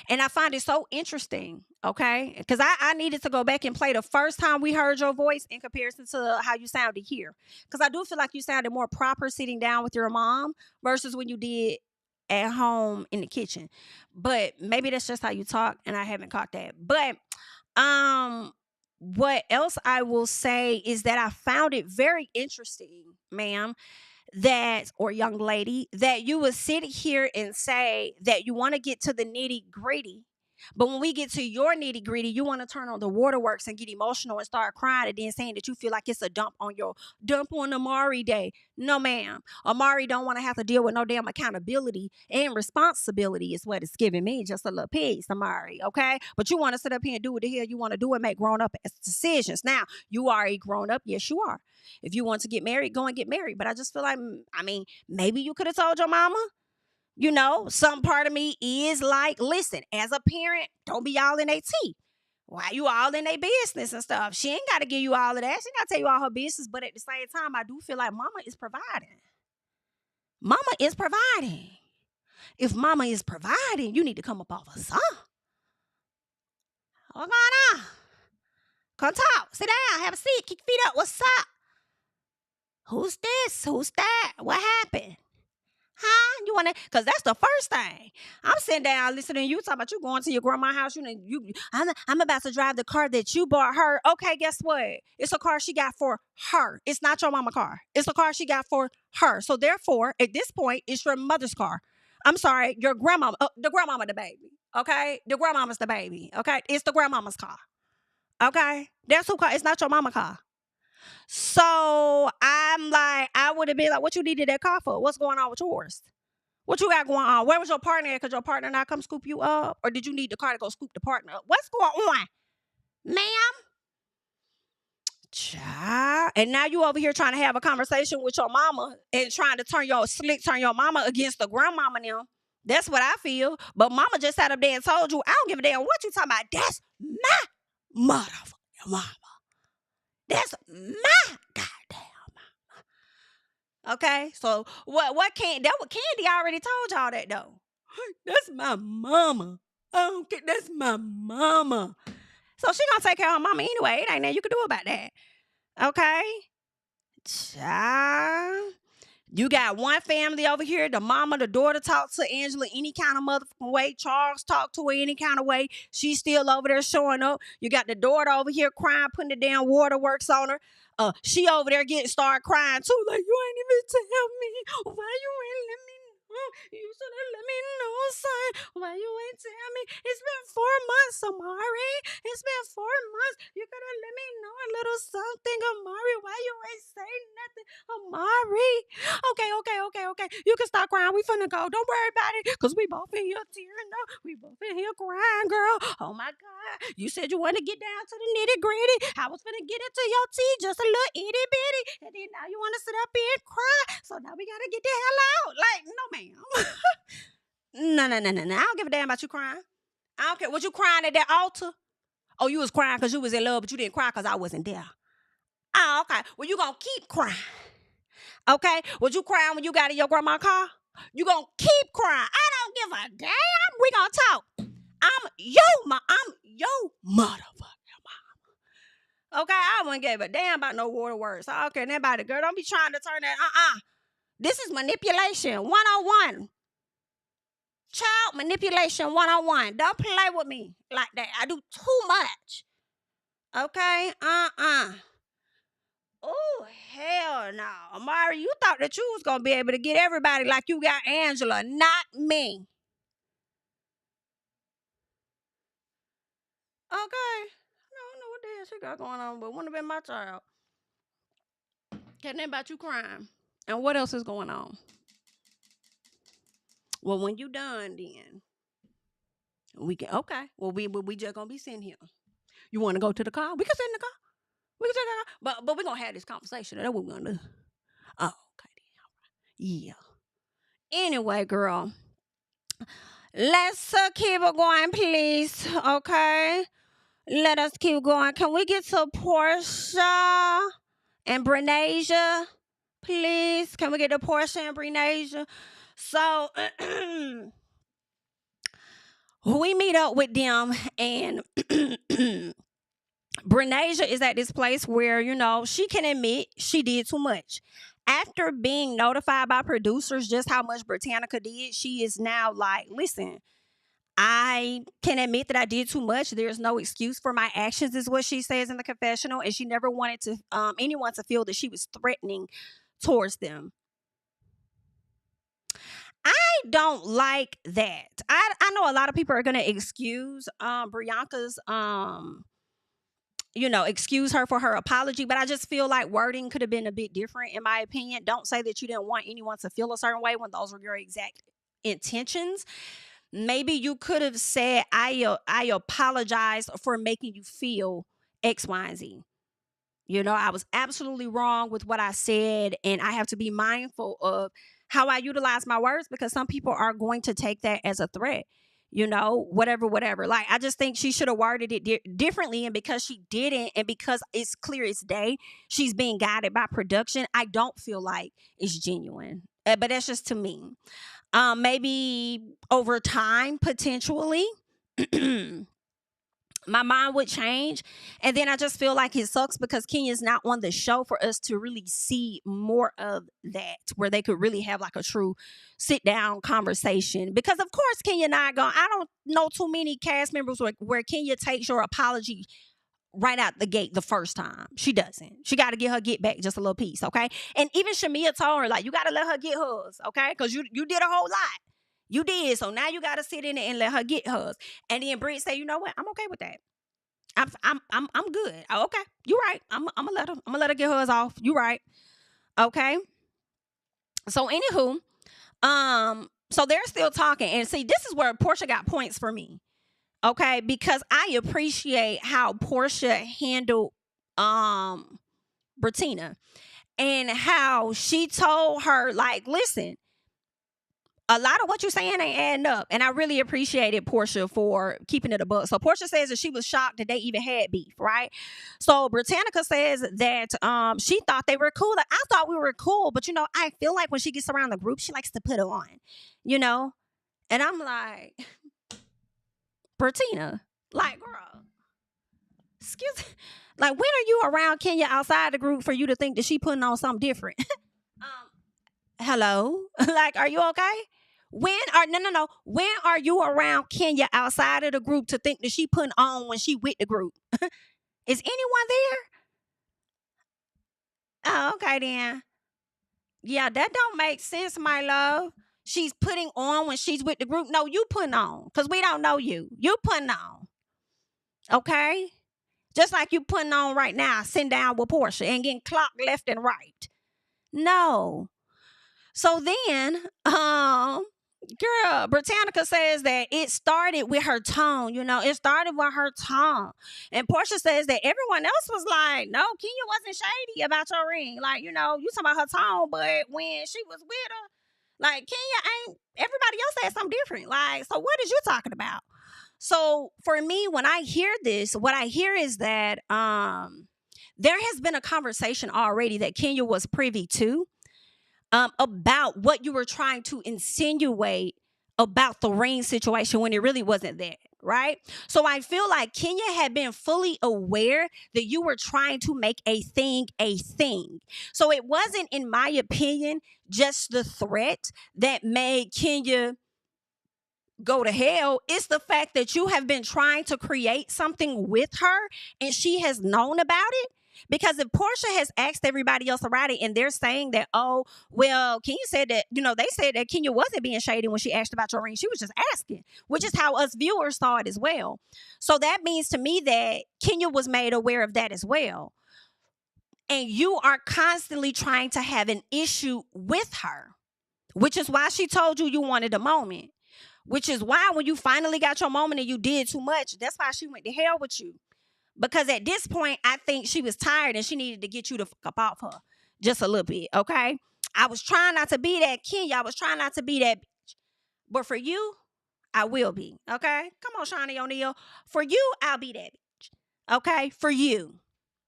And I find it so interesting, okay? Because I needed to go back and play the first time we heard your voice in comparison to how you sounded here. Because I do feel like you sounded more proper sitting down with your mom versus when you did at home in the kitchen. But maybe that's just how you talk, and I haven't caught that. But what else I will say is that I found it very interesting, ma'am, that, or young lady, that you would sit here and say that you want to get to the nitty gritty, but when we get to your nitty gritty, you want to turn on the waterworks and get emotional and start crying, and then saying that you feel like it's a dump on Amari day. No, ma'am. Amari don't want to have to deal with no damn accountability and responsibility is what it's giving me. Just a little piece, Amari. Okay, but you want to sit up here and do what the hell you want to do and make grown up decisions. Now you are a grown up. Yes, you are. If you want to get married, go and get married. But I just feel like, I mean, maybe you could have told your mama. Some part of me is like, listen, as a parent, don't be all in their tea. Why you all in their business and stuff? She ain't got to give you all of that. She got to tell you all her business. But at the same time, I do feel like mama is providing. Mama is providing. If mama is providing, you need to come up off of some. What's going on? Come talk. Sit down. Have a seat. Kick your feet up. What's up? Who's this? Who's that? What happened? Huh? You want to? Because that's the first thing. I'm sitting down listening to you talk about you going to your grandma's house. I'm about to drive the car that you bought her. Okay, guess what? It's a car she got for her. It's not your mama's car. It's a car she got for her. So therefore, at this point, it's your mother's car. I'm sorry, your grandmama. The grandmama, the baby. Okay? The grandmama's the baby. Okay? It's the grandmama's car. Okay? That's who car. It's not your mama's car. So I'm like, I would have been like, what you needed that car for? What's going on with yours? What you got going on? Where was your partner at? Because your partner not come scoop you up? Or did you need the car to go scoop the partner up? What's going on? Ma'am? Child. And now you over here trying to have a conversation with your mama and trying to turn your mama against the grandmama now. That's what I feel. But mama just sat up there and told you, I don't give a damn what you talking about. That's my motherfucking mama. That's my goddamn mama. Okay? So what Kandi already told y'all that though. That's my mama. I don't care. That's my mama. So she gonna take care of her mama anyway. It ain't nothing you can do about that. Okay? Child. You got one family over here. The mama, the daughter talk to Angela any kind of motherfucking way. Charles talk to her any kind of way. She's still over there showing up. You got the daughter over here crying, putting the damn waterworks on her. She over there started crying too. Like, you ain't even tell me. Why you ain't let me know? You should have let me know, son. Why you ain't tell me? It's been 4 months, Amari. It's been 4 months. You could have let me know a little something, Amari. Why you ain't say nothing, Amari? Okay. You can stop crying. We finna go. Don't worry about it. Because we both in here tearing up. We both in here crying, girl. Oh, my God. You said you wanted to get down to the nitty gritty. I was finna get into your tea, just a little itty bitty. And then now you want to sit up here and cry. So now we got to get the hell out. Like, no, ma'am. No. I don't give a damn about you crying. I don't care. Was you crying at that altar? Oh, you was crying because you was in love, but you didn't cry because I wasn't there. Oh, okay. Well, you gonna keep crying. Okay? Was you crying when you got in your grandma's car? You gonna keep crying. I don't give a damn. We gonna talk. I'm your motherfucker mama. Okay? I wouldn't give a damn about no waterworks. I don't care nothing about it. Girl, don't be trying to turn that. This is manipulation 101. Child manipulation 101. Don't play with me like that. I do too much. Okay? Oh, hell no. Amari, you thought that you was going to be able to get everybody like you got Angela. Not me. Okay. I don't know what the hell she got going on, but wouldn't have been my child. Can't nothing about you crying. And what else is going on? Well, when you done, then we can. Okay. Well, we just gonna be sitting here. You want to go to the car? We can sit in the car. We can sit in the car. But we gonna have this conversation. That's what we're gonna do. Oh, okay. Yeah. Anyway, girl, let's keep it going, please. Okay. Let us keep going. Can we get to Porsha and Brenasia, please? Can we get to Porsha and Brenasia? So we meet up with them, and Brenasia is at this place where, she can admit she did too much. After being notified by producers just how much Britannica did, she is now like, listen, I can admit that I did too much. There's no excuse for my actions, is what she says in the confessional. And she never wanted to anyone to feel that she was threatening towards them. I don't like that. I know a lot of people are going to excuse Bianca's, excuse her for her apology, but I just feel like wording could have been a bit different, in my opinion. Don't say that you didn't want anyone to feel a certain way when those were your exact intentions. Maybe you could have said, I apologize for making you feel X, Y, and Z. I was absolutely wrong with what I said, and I have to be mindful of how I utilize my words, because some people are going to take that as a threat, whatever. Like, I just think she should have worded it differently, and because she didn't, and because it's clear as day, she's being guided by production, I don't feel like it's genuine. But that's just to me. Maybe over time, potentially, my mind would change. And then I just feel like it sucks because Kenya's not on the show for us to really see more of that, where they could really have like a true sit down conversation. Because of course Kenya not going. I don't know too many cast members where Kenya takes your apology right out the gate the first time. She doesn't. She got to get her get back just a little piece, okay? And even Shamia told her, like, you got to let her get hers, okay? Because you did a whole lot. You did. So now you got to sit in it and let her get hers. And then Britt said, you know what? I'm okay with that. I'm good. Oh, okay, you right. I'm gonna let her get hers off. You right. Okay. So anywho, so they're still talking, and see, this is where Porsha got points for me. Okay, because I appreciate how Porsha handled Bertina, and how she told her, like, listen, a lot of what you're saying ain't adding up. And I really appreciated Porsha for keeping it a buck. So Porsha says that she was shocked that they even had beef, right? So Britannica says that she thought they were cool. Like, I thought we were cool, but I feel like when she gets around the group, she likes to put it on, And I'm like, Bertina, like, girl, excuse me. Like, when are you around Kenya outside the group for you to think that she putting on something different? Hello? Like, are you okay? When are you around Kenya outside of the group to think that she putting on when she with the group? Is anyone there? Oh, okay then. Yeah, that don't make sense, my love. She's putting on when she's with the group. No, you putting on, because we don't know you. You putting on. Okay? Just like you putting on right now, sitting down with Porsha and getting clocked left and right. No. So then, girl, Britannica says that it started with her tone. It started with her tone. And Porsha says that everyone else was like, no, Kenya wasn't shady about your ring. Like, you talking about her tone, but when she was with her, like, Kenya ain't, everybody else had something different. Like, so what is you talking about? So for me, when I hear this, what I hear is that there has been a conversation already that Kenya was privy to about what you were trying to insinuate about the ring situation when it really wasn't that, right? So I feel like Kenya had been fully aware that you were trying to make a thing a thing. So it wasn't, in my opinion, just the threat that made Kenya go to hell. It's the fact that you have been trying to create something with her and she has known about it. Because if Porsha has asked everybody else around it and they're saying that, oh, well, Kenya said that, they said that Kenya wasn't being shady when she asked about your ring. She was just asking, which is how us viewers saw it as well. So that means to me that Kenya was made aware of that as well. And you are constantly trying to have an issue with her, which is why she told you wanted a moment. Which is why when you finally got your moment and you did too much, that's why she went to hell with you. Because at this point, I think she was tired and she needed to get you to fuck up off her just a little bit, okay? I was trying not to be that Kenya. I was trying not to be that bitch. But for you, I will be, okay? Come on, Shawnee O'Neal. For you, I'll be that bitch, okay? For you.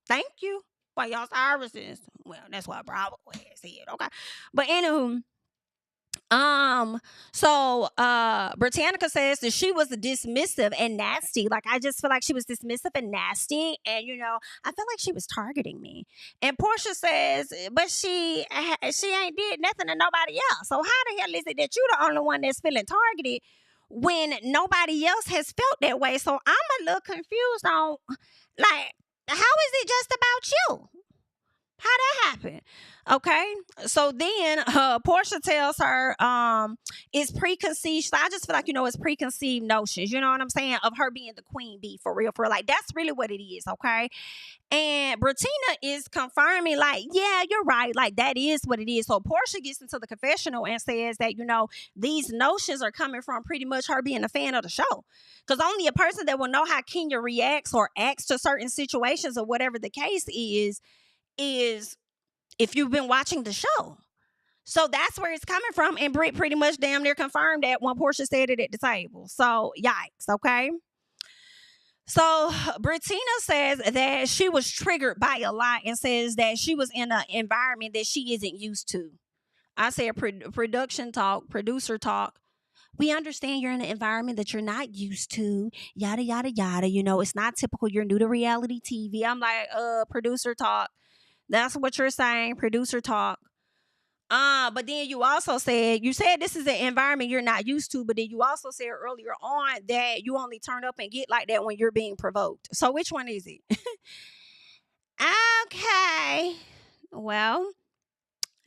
Thank you for your services. Well, that's what Bravo said, okay? But anywho, so Britannica says that she was dismissive and nasty. Like, I just feel like she was dismissive and nasty, and I feel like she was targeting me. And Porsha says, but she ain't did nothing to nobody else. So how the hell is it that you the only one that's feeling targeted when nobody else has felt that way? So I'm a little confused on, like, how is it just about you? How that happened? Okay, so then Porsha tells her it's preconceived. So I just feel like it's preconceived notions. You know what I'm saying? Of her being the queen bee for real. Like, that's really what it is. Okay, and Bertina is confirming, like, yeah, you're right. Like, that is what it is. So Porsha gets into the confessional and says that these notions are coming from pretty much her being a fan of the show. Because only a person that will know how Kenya reacts or acts to certain situations or whatever the case is if you've been watching the show. So that's where it's coming from. And Britt pretty much damn near confirmed that when Porsha said it at the table. So yikes, okay? So Britina says that she was triggered by a lot and says that she was in an environment that she isn't used to. I said production talk, producer talk. We understand you're in an environment that you're not used to, yada, yada, yada. It's not typical. You're new to reality TV. I'm like, producer talk. That's what you're saying, producer talk. But then you also said this is an environment you're not used to, but then you also said earlier on that you only turn up and get like that when you're being provoked. So which one is it? Okay. Well,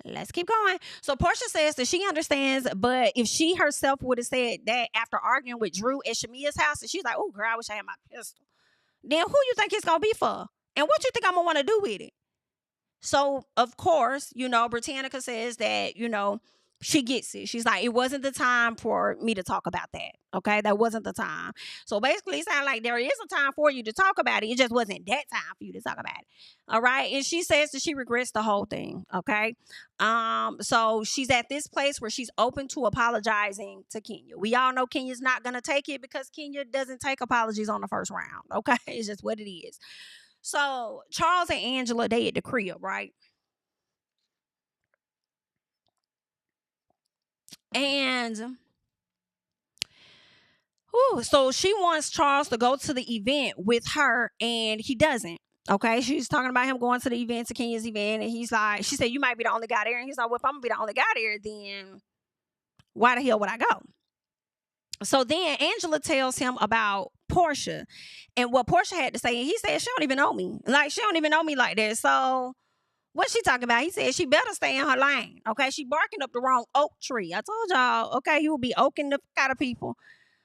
let's keep going. So Porsha says that she understands, but if she herself would have said that after arguing with Drew at Shamia's house, and she's like, oh, girl, I wish I had my pistol. then who you think it's gonna be for? And what you think I'm gonna want to do with it? So, of course, Britannica says that, she gets it. She's like, it wasn't the time for me to talk about that. Okay. That wasn't the time. So basically, it sounds like there is a time for you to talk about it. It just wasn't that time for you to talk about it. All right. And she says that she regrets the whole thing. Okay. So she's at this place where she's open to apologizing to Kenya. We all know Kenya's not going to take it because Kenya doesn't take apologies on the first round. Okay. It's just what it is. So Charles and Angela, they at the crib, right? And so she wants Charles to go to the event with her, and he doesn't. Okay, she's talking about him going to the event, to Kenya's event, and he's like, she said, you might be the only guy there. And he's like, well, if I'm gonna be the only guy there, then why the hell would I go? So then Angela tells him about Porsha and what Porsha had to say. And he said, she don't even know me. Like, she don't even know me like that. So what's she talking about? He said she better stay in her lane. Okay, she barking up the wrong oak tree. I told y'all, okay, he will be oaking the fuck out of people.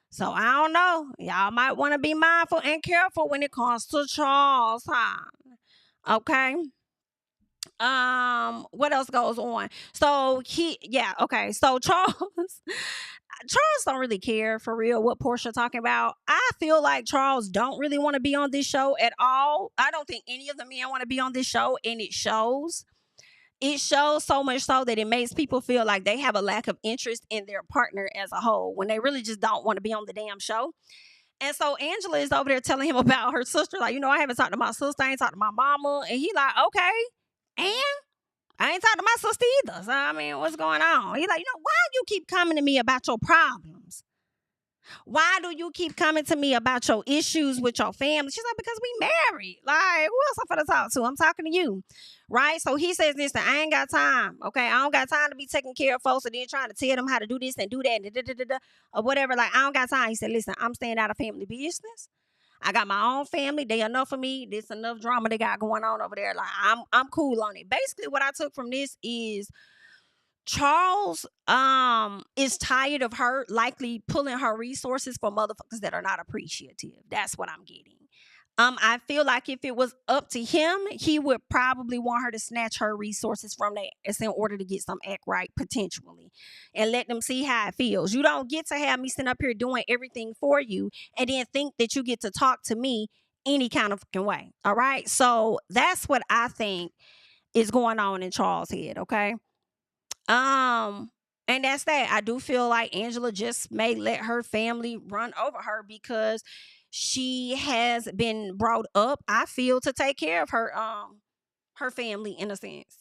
So I don't know. Y'all might want to be mindful and careful when it comes to Charles, huh? Okay. What else goes on? So so Charles don't really care for real what Porsha talking about. I feel like Charles don't really want to be on this show at all. I don't think any of the men want to be on this show, and it shows. It shows so much so that it makes people feel like they have a lack of interest in their partner as a whole when they really just don't want to be on the damn show. And so Angela is over there telling him about her sister. Like, I haven't talked to my sister. I ain't talked to my mama. And he like, okay. And I ain't talked to my sister either. So, I mean, what's going on? He like, why you keep coming to me about your problems? Why do you keep coming to me about your issues with your family? She's like, because we married. Like, who else I'm finna talk to? I'm talking to you. Right? So he says this, I ain't got time. Okay? I don't got time to be taking care of folks and then trying to tell them how to do this and do that and or whatever. Like, I don't got time. He said, listen, I'm staying out of family business. I got my own family. They enough for me. There's enough drama they got going on over there. Like, I'm cool on it. Basically, what I took from this is Charles is tired of her likely pulling her resources for motherfuckers that are not appreciative. That's what I'm getting. I feel like if it was up to him, he would probably want her to snatch her resources from that in order to get some act right, potentially, and let them see how it feels. You don't get to have me sitting up here doing everything for you and then think that you get to talk to me any kind of fucking way. All right. So that's what I think is going on in Charles' head. Okay. And that's that. I do feel like Angela just may let her family run over her because she has been brought up, I feel, to take care of her family in a sense.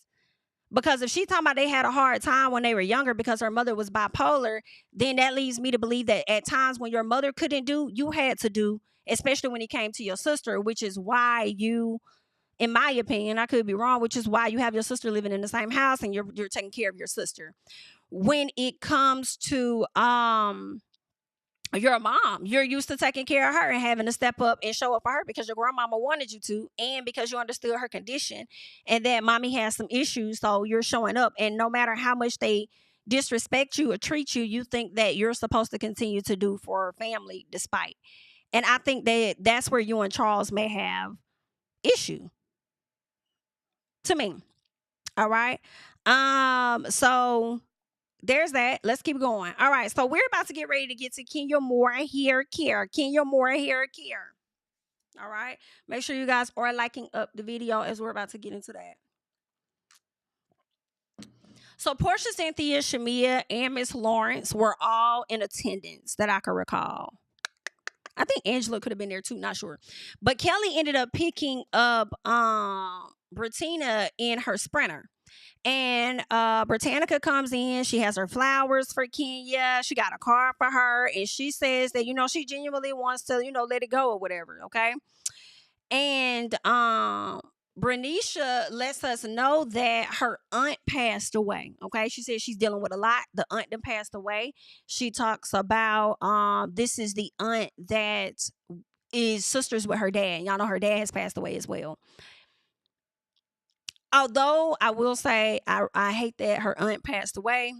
Because if she's talking about they had a hard time when they were younger because her mother was bipolar, then that leads me to believe that at times when your mother couldn't do, you had to do, especially when it came to your sister, which is why you, in my opinion, I could be wrong, which is why you have your sister living in the same house and you're taking care of your sister. When it comes to your mom, you're used to taking care of her and having to step up and show up for her because your grandmama wanted you to, and because you understood her condition and that mommy has some issues, so you're showing up. And no matter how much they disrespect you or treat you, you think that you're supposed to continue to do for family despite. And I think that that's where you and Charles may have issue, to me. All right. So there's that. Let's keep going. All right. So we're about to get ready to get to Kenya Moore Hair Care. Kenya Moore Hair Care. All right. Make sure you guys are liking up the video as we're about to get into that. So Porsha, Cynthia, Shamia, and Miss Lawrence were all in attendance that I can recall. I think Angela could have been there too, not sure. But Kelly ended up picking up Britina in her Sprinter. And Britannica comes in. She has her flowers for Kenya. She got a card for her. And she says that, she genuinely wants to, let it go or whatever, okay? And Bernicia lets us know that her aunt passed away, okay? She says she's dealing with a lot. The aunt that passed away. She talks about this is the aunt that is sisters with her dad. Y'all know her dad has passed away as well. Although I will say I hate that her aunt passed away.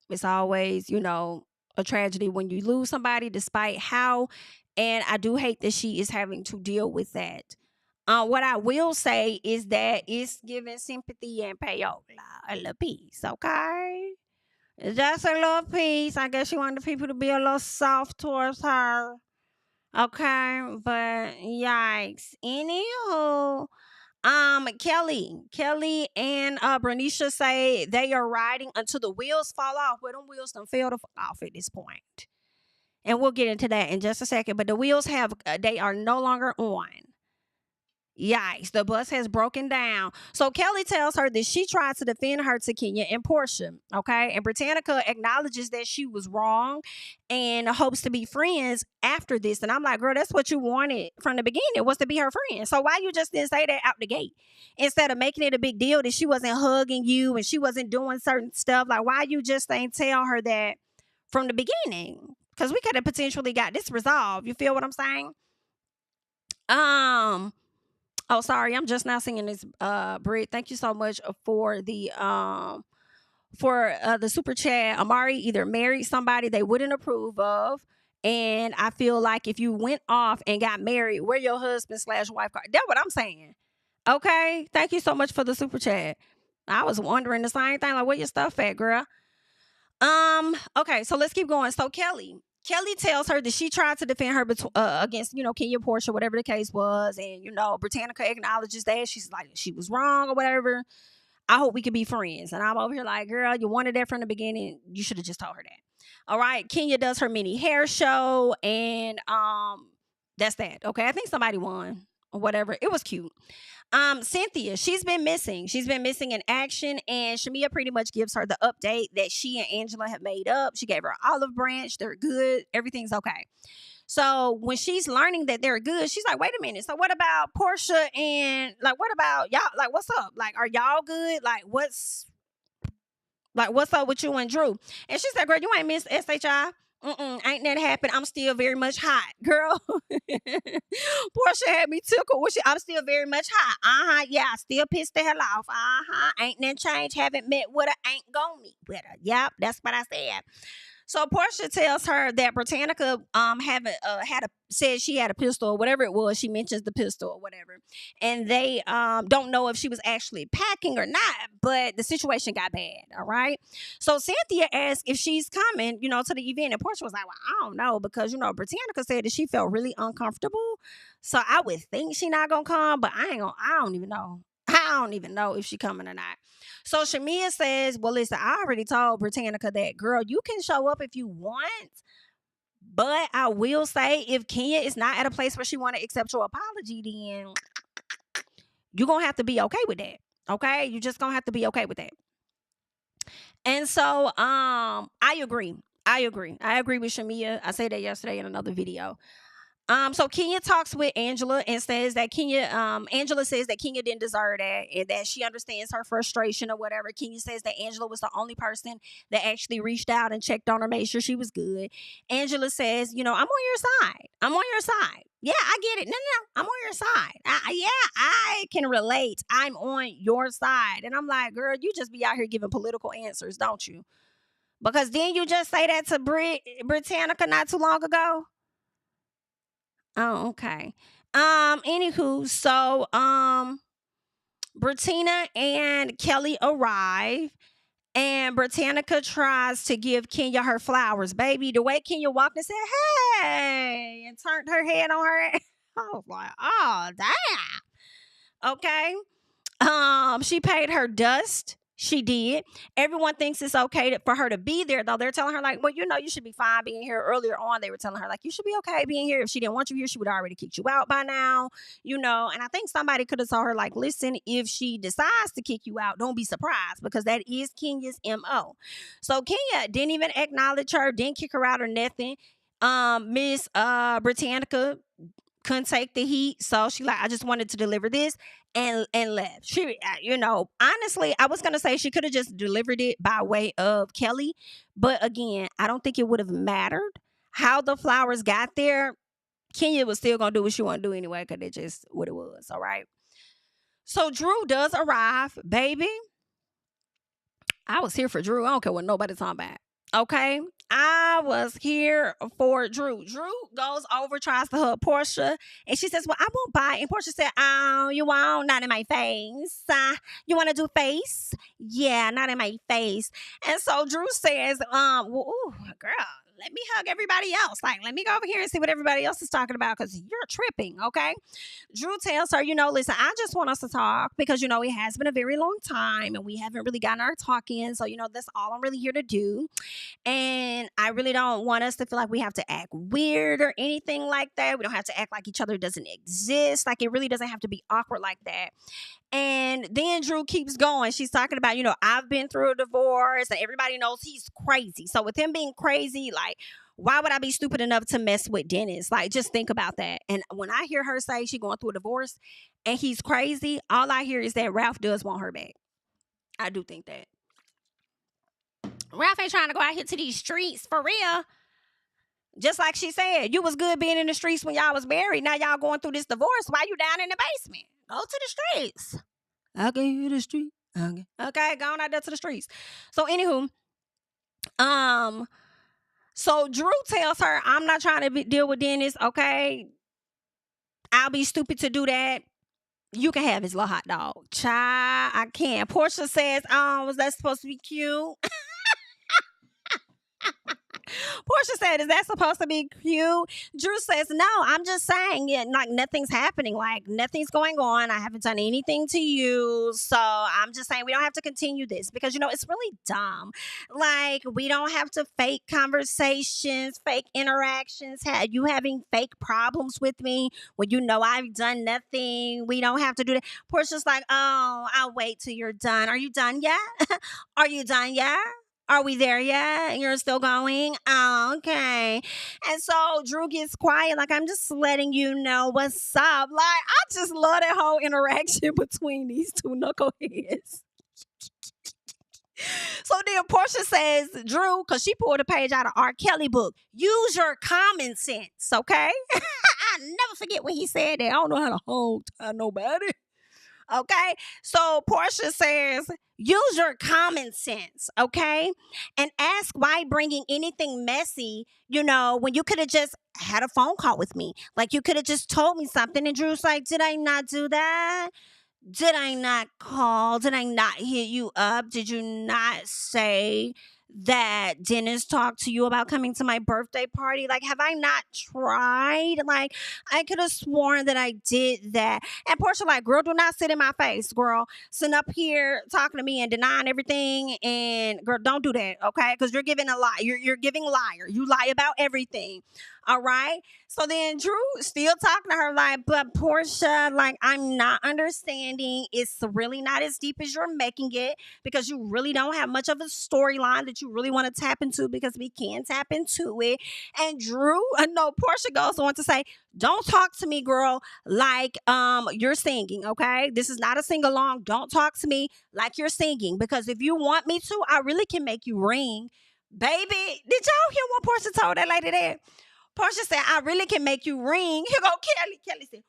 It's always, a tragedy when you lose somebody, despite how And I do hate that she is having to deal with that. What I will say is that it's giving sympathy and payola, a little piece, okay? Just a little piece. I guess she wanted people to be a little soft towards her. Okay, but yikes. Anywho, Kelly and Bernicia say they are riding until the wheels fall off. Well, them wheels done fell off at this point. And we'll get into that in just a second. But the wheels they are no longer on. Yikes, the bus has broken down. So Kelly tells her that she tried to defend her to Kenya and Porsha, okay? And Britannica acknowledges that she was wrong and hopes to be friends after this. And I'm like, girl, that's what you wanted from the beginning, was to be her friend. So why you just didn't say that out the gate? Instead of making it a big deal that she wasn't hugging you and she wasn't doing certain stuff, like why you just ain't tell her that from the beginning? Because we could have potentially got this resolved. You feel what I'm saying? Oh, sorry, I'm just now seeing this, Britt. Thank you so much for the super chat. Amari either married somebody they wouldn't approve of, and I feel like if you went off and got married, where your husband/wife card? That's what I'm saying. Okay, thank you so much for the super chat. I was wondering the same thing, like where your stuff at, girl? Okay, so let's keep going. So Kelly tells her that she tried to defend her against, Kenya, Porsha, whatever the case was. And, Britannica acknowledges that. She's like, she was wrong or whatever. I hope we could be friends. And I'm over here like, girl, you wanted that from the beginning. You should have just told her that. All right. Kenya does her mini hair show. And that's that. Okay. I think somebody won or whatever. It was cute. Cynthia, she's been missing in action, and Shamia pretty much gives her the update that she and Angela have made up. She gave her an olive branch. They're good. Everything's okay. So when she's learning that they're good, she's like, wait a minute. So what about Porsha and what about y'all? Like, what's up? Like, are y'all good? Like, what's up with you and Drew? And she said, girl, you ain't missed SHI. Ain't that happened? I'm still very much hot, girl. Porsha had me tickled. I'm still very much hot. Yeah, I still pissed the hell off. Ain't that change. Haven't met with her. Ain't gonna meet with her. Yep, that's what I said. So Porsha tells her that Britannica said she had a pistol or whatever it was. She mentions the pistol or whatever. And they don't know if she was actually packing or not, but the situation got bad, all right? So Cynthia asked if she's coming, to the event. And Porsha was like, well, I don't know, because, Britannica said that she felt really uncomfortable. So I would think she not going to come, but I don't even know. I don't even know if she coming or not. So Shamia says, well, listen, I already told Britannica that, girl, you can show up if you want. But I will say, if Kenya is not at a place where she want to accept your apology, then you're going to have to be okay with that. Okay? You just going to have to be okay with that. And so I agree. I agree with Shamia. I said that yesterday in another video. So Kenya talks with Angela and says that Angela says that Kenya didn't deserve that and that she understands her frustration or whatever. Kenya says that Angela was the only person that actually reached out and checked on her, made sure she was good. Angela says, I'm on your side. Yeah, I get it. No, I'm on your side. I can relate. I'm on your side. And I'm like, girl, you just be out here giving political answers, don't you? Because then you just say that to Britannica not too long ago. Oh, okay. Anywho, so Britina and Kelly arrive, and Britannica tries to give Kenya her flowers. Baby, the way Kenya walked and said, hey, and turned her head on her. I was like, oh, damn. Okay. She paid her dust. She did. Everyone thinks it's okay for her to be there, though. They're telling her, like, well, you should be fine being here. Earlier on, they were telling her, like, you should be okay being here. If she didn't want you here, she would have already kicked you out by now, And I think somebody could have told her, like, listen, if she decides to kick you out, don't be surprised, because that is Kenya's MO. So Kenya didn't even acknowledge her, didn't kick her out or nothing. Miss Britannica couldn't take the heat, so she like, I just wanted to deliver this and left. She, honestly, I was gonna say she could have just delivered it by way of Kelly, but again, I don't think it would have mattered how the flowers got there. Kenya was still gonna do what she wanted to do anyway, because it's just what it was. All right. So Drew does arrive, baby. I was here for Drew. I don't care what nobody's talking about. Okay. I was here for Drew. Drew goes over, tries to hug Porsha, and she says, well, I won't buy. And Porsha said, oh, you won't? Not in my face. You want to do face? Yeah, not in my face. And so Drew says, well, ooh, girl, let me hug everybody else. Like, let me go over here and see what everybody else is talking about because you're tripping, okay? Drew tells her, listen, I just want us to talk because, it has been a very long time and we haven't really gotten our talk in. So, that's all I'm really here to do. And I really don't want us to feel like we have to act weird or anything like that. We don't have to act like each other doesn't exist. Like, it really doesn't have to be awkward like that. And then Drew keeps going. She's talking about, I've been through a divorce and everybody knows he's crazy. So with him being crazy, like, why would I be stupid enough to mess with Dennis? Like, just think about that. And when I hear her say she's going through a divorce and he's crazy, all I hear is that Ralph does want her back. I do think that. Ralph ain't trying to go out here to these streets for real. Just like she said, you was good being in the streets when y'all was married. Now y'all going through this divorce. Why you down in the basement? Go to the streets. Okay, to the street. Okay, go on out there to the streets. So anywho, so Drew tells her, I'm not trying to deal with Dennis, okay? I'll be stupid to do that. You can have his little hot dog. Child, I can't. Porsha says, was that supposed to be cute? Porsha said, is that supposed to be cute? Drew says, no, I'm just saying, like, nothing's happening. Like, nothing's going on. I haven't done anything to you. So I'm just saying we don't have to continue this because, it's really dumb. Like, we don't have to fake conversations, fake interactions, you having fake problems with me when I've done nothing. We don't have to do that. Portia's like, oh, I'll wait till you're done. Are you done yet? Are you done yet? Are we there yet? You're still going? Oh, okay. And so Drew gets quiet, like, I'm just letting you know what's up. Like, I just love that whole interaction between these two knuckleheads. So then Porsha says, Drew, because she pulled a page out of R. Kelly book, use your common sense, okay? I never forget when he said that. I don't know how to hold nobody. Okay, so Porsha says, use your common sense, okay? And ask why bringing anything messy, when you could have just had a phone call with me. Like, you could have just told me something. And Drew's like, did I not do that? Did I not call? Did I not hit you up? Did you not say that Dennis talked to you about coming to my birthday party? Like, have I not tried? Like, I could have sworn that I did that. And Porsha like, girl, do not sit in my face, girl. Sitting up here talking to me and denying everything. And girl, don't do that, okay? Because you're giving a lie. You're giving liar. You lie about everything. All right. So then Drew still talking to her like, but Porsha, like, I'm not understanding. It's really not as deep as you're making it because you really don't have much of a storyline that you really want to tap into because we can tap into it. And Porsha goes on to say, don't talk to me, girl, like you're singing, okay? This is not a sing-along. Don't talk to me like you're singing because if you want me to, I really can make you ring. Baby, did y'all hear what Porsha told that lady that? Porsha said, I really can make you ring. Here go Kelly. Kelly said,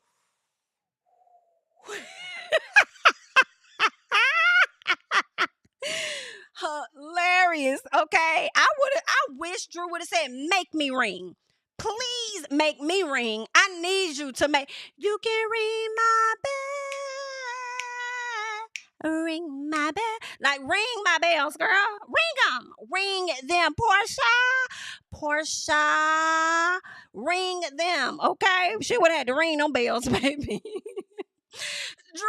hilarious, okay? I wish Drew would have said, make me ring. Please make me ring. I need you to you can ring my bell. Ring my bell. Like, ring my bells, girl. Ring them. Ring them, Porsha. Ring them, okay? She would have had to ring them bells, baby. Drew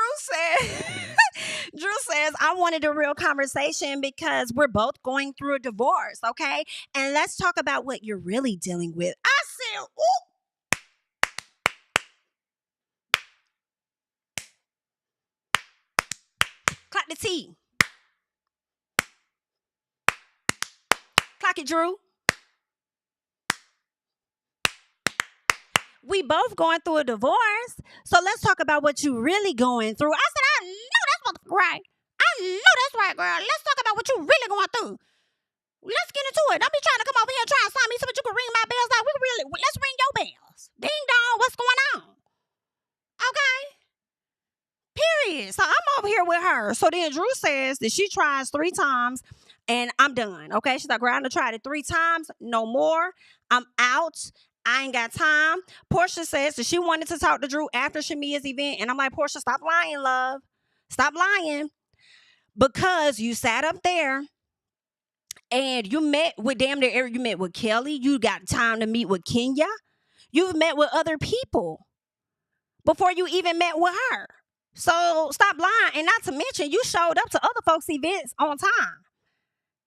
says, I wanted a real conversation because we're both going through a divorce, okay? And let's talk about what you're really dealing with. I said, ooh. Clock the T. Clock it, Drew. We both going through a divorce. So let's talk about what you really going through. I said, I know that's right. I know that's right, girl. Let's talk about what you really going through. Let's get into it. Don't be trying to come over here and try and sign me so that you can ring my bells. Like, let's ring your bells. Ding dong, what's going on? Okay. Period. So I'm over here with her. So then Drew says that she tries 3 times. and I'm done. Okay. She's like, girl, I done tried it 3 times. No more. I'm out. I ain't got time. Porsha says that she wanted to talk to Drew after Shamia's event. And I'm like, Porsha, stop lying, love. Stop lying. Because you sat up there and you met with damn near you met with Kelly. You got time to meet with Kenya. You've met with other people before you even met with her. So stop lying. And not to mention, you showed up to other folks' events on time.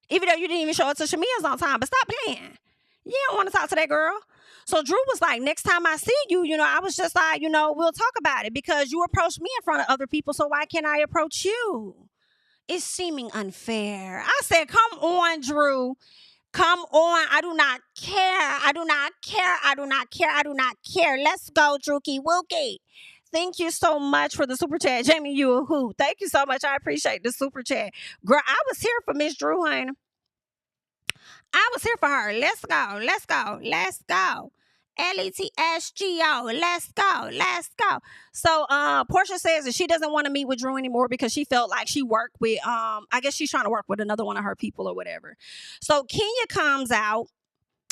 Even though you didn't even show up to Shamia's on time. But stop playing. You don't want to talk to that girl. So Drew was like, next time I see you, I was just like, we'll talk about it because you approached me in front of other people. So why can't I approach you? It's seeming unfair. I said, come on, Drew. Come on. I do not care. I do not care. I do not care. I do not care. Let's go, Drewky Wookie. Thank you so much for the super chat. Jami, you a hoot. Thank you so much. I appreciate the super chat. Girl, I was here for Miss Drew, honey. I was here for her. Let's go. Let's go. Let's go. LETSGO. Let's go. Let's go. So Porsha says that she doesn't want to meet with Drew anymore because she felt like she worked with I guess she's trying to work with another one of her people or whatever. So Kenya comes out.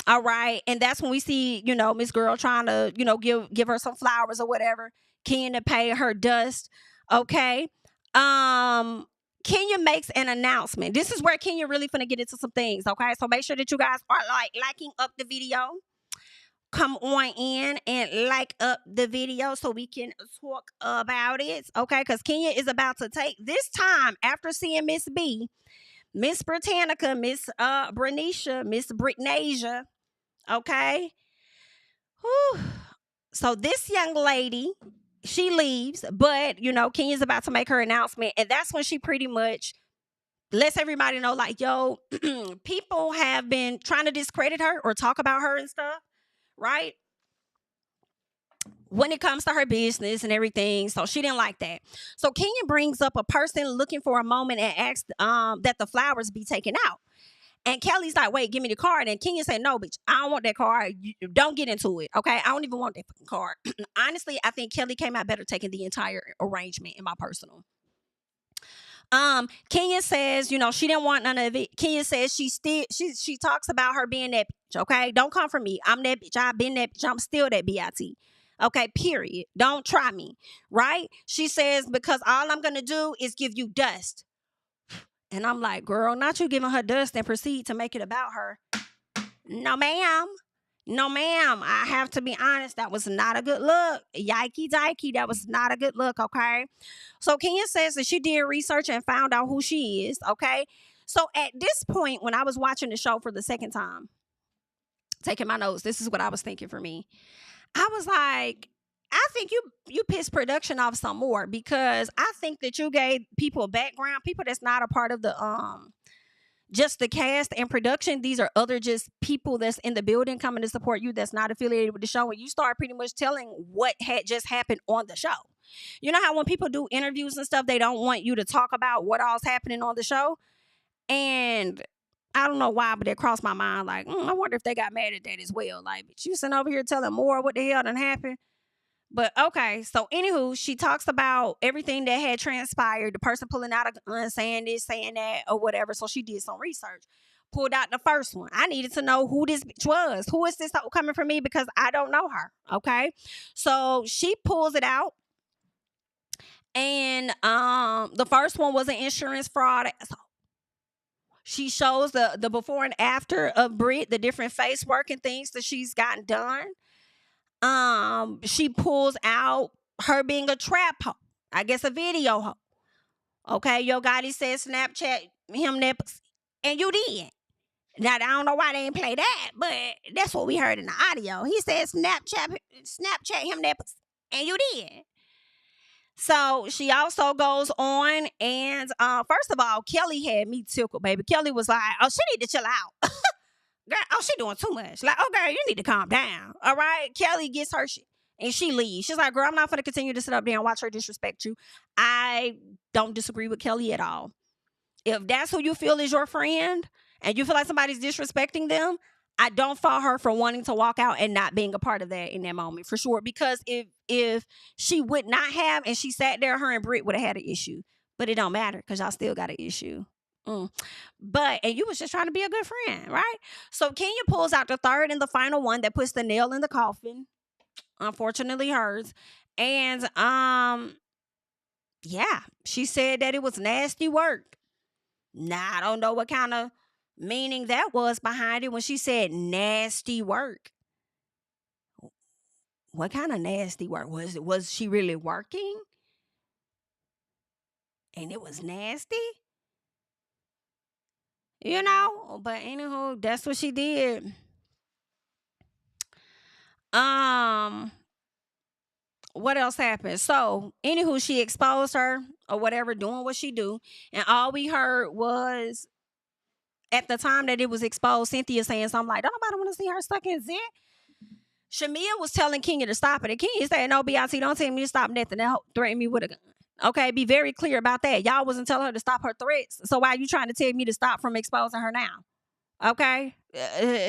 All right. And that's when we see, Miss Girl trying to, give her some flowers or whatever. Kenya to pay her dust. Okay. Kenya makes an announcement. This is where Kenya really finna get into some things, okay? So make sure that you guys are liking up the video. Come on in and like up the video so we can talk about it, okay? Because Kenya is about to take this time after seeing Miss B, Miss Britannica, Miss Bernicia, Miss Britnasia, okay? Whew. So this young lady, she leaves, but, Kenya's about to make her announcement. And that's when she pretty much lets everybody know, like, yo, people have been trying to discredit her or talk about her and stuff, right? When it comes to her business and everything. So she didn't like that. So Kenya brings up a person looking for a moment and asks that the flowers be taken out. And Kelly's like, wait, give me the card. And Kenya said, no, bitch, I don't want that card. Don't get into it, okay? I don't even want that fucking card. Honestly, I think Kelly came out better taking the entire arrangement in my personal. Kenya says, she didn't want none of it. Kenya says she talks about her being that bitch, okay? Don't come for me. I'm that bitch. I've been that bitch. I'm still that BIT. Okay, period. Don't try me, right? She says, because all I'm going to do is give you dust. And I'm like, girl, not you giving her dust and proceed to make it about her. No, ma'am. No, ma'am. I have to be honest. That was not a good look. Yikey dikey. That was not a good look, okay? So Kenya says that she did research and found out who she is, okay? So at this point, when I was watching the show for the second time, taking my notes, this is what I was thinking for me. I was like, I think you pissed production off some more because I think that you gave people background, people that's not a part of the just the cast and production. These are other just people that's in the building coming to support you that's not affiliated with the show. And you start pretty much telling what had just happened on the show. You know how when people do interviews and stuff, they don't want you to talk about what all's happening on the show? And I don't know why, but it crossed my mind like, I wonder if they got mad at that as well. Like, but you sitting over here telling more what the hell done happened. But okay, so anywho, she talks about everything that had transpired, the person pulling out a gun, saying this, saying that, or whatever. So she did some research, pulled out the first one. I needed to know who this bitch was. Who is this coming from me? Because I don't know her. Okay, so she pulls it out, and the first one was an insurance fraud. So she shows the before and after of Brit, the different face work and things that she's gotten done. She pulls out her being a trap hoe. I guess a video hoe. Okay, Yo Gotti said Snapchat him nipples. And you did. Now, I don't know why they didn't play that, but that's what we heard in the audio. He said Snapchat him nipples. And you did. So she also goes on and first of all, Kelly had me tickled, baby. Kelly was like, oh, she need to chill out. Girl, oh, she doing too much. Like, oh, girl, you need to calm down. All right? Kelly gets her shit. And she leaves. She's like, girl, I'm not going to continue to sit up there and watch her disrespect you. I don't disagree with Kelly at all. If that's who you feel is your friend and you feel like somebody's disrespecting them, I don't fault her for wanting to walk out and not being a part of that in that moment, for sure. Because if she would not have and she sat there, her and Britt would have had an issue. But it don't matter because y'all still got an issue. Mm. But, and you was just trying to be a good friend, right? So Kenya pulls out the third and the final one that puts the nail in the coffin. Unfortunately hers. And yeah, she said that it was nasty work. Now, I don't know what kind of meaning that was behind it when she said nasty work. What kind of nasty work was it? Was she really working? And it was nasty? You know, but anywho, that's what she did. Um, what else happened? So, anywho, she exposed her or whatever, doing what she do, and all we heard was at the time that it was exposed, Cynthia saying something like, "Don't nobody want to see her stuck in Zit." Shamia was telling Kenya to stop it, and Kenya said, "No, Beyonce, don't tell me to stop nothing. That threaten me with a gun." Okay, be very clear about that. Y'all wasn't telling her to stop her threats, so why are you trying to tell me to stop from exposing her now? Okay,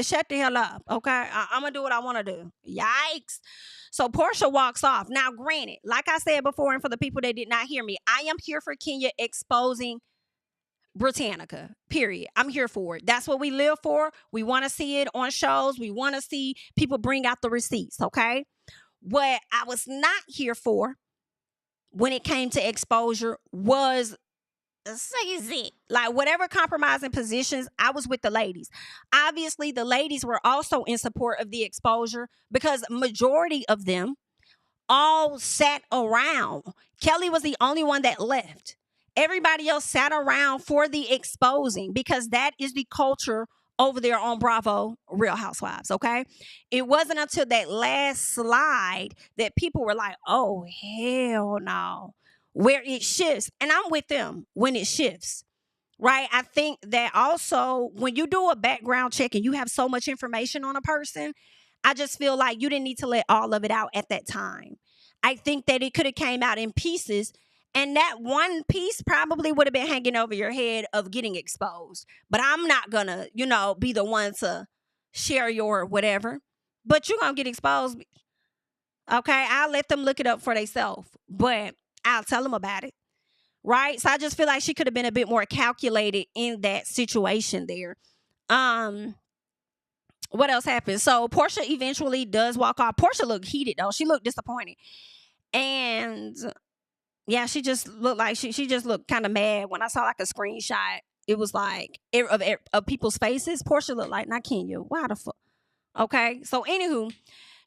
shut the hell up. Okay, I'm gonna do what I want to do. Yikes. So Porsha walks off. Now, granted, like I said before, and for the people that did not hear me, I am here for Kenya exposing Britannica, period. I'm here for it. That's what we live for. We want to see it on shows. We want to see people bring out the receipts, okay? What I was not here for when it came to exposure was it. Like, whatever compromising positions, I was with the ladies. Obviously, the ladies were also in support of the exposure because majority of them all sat around. Kelly was the only one that left. Everybody else sat around for the exposing because that is the culture over there on Bravo, Real Housewives, okay? It wasn't until that last slide that people were like, oh, hell no, where it shifts. And I'm with them when it shifts, right? I think that also when you do a background check and you have so much information on a person, I just feel like you didn't need to let all of it out at that time. I think that it could have came out in pieces, and that one piece probably would have been hanging over your head of getting exposed. But I'm not gonna, be the one to share your whatever. But you're gonna get exposed. Okay, I'll let them look it up for themselves, but I'll tell them about it. Right? So I just feel like she could have been a bit more calculated in that situation there. What else happened? So Porsha eventually does walk off. Porsha looked heated though. She looked disappointed. And yeah, she just looked like she just looked kind of mad. When I saw like a screenshot, it was like of people's faces. Porsha looked like, not Kenya. Why the fuck? Okay. So anywho,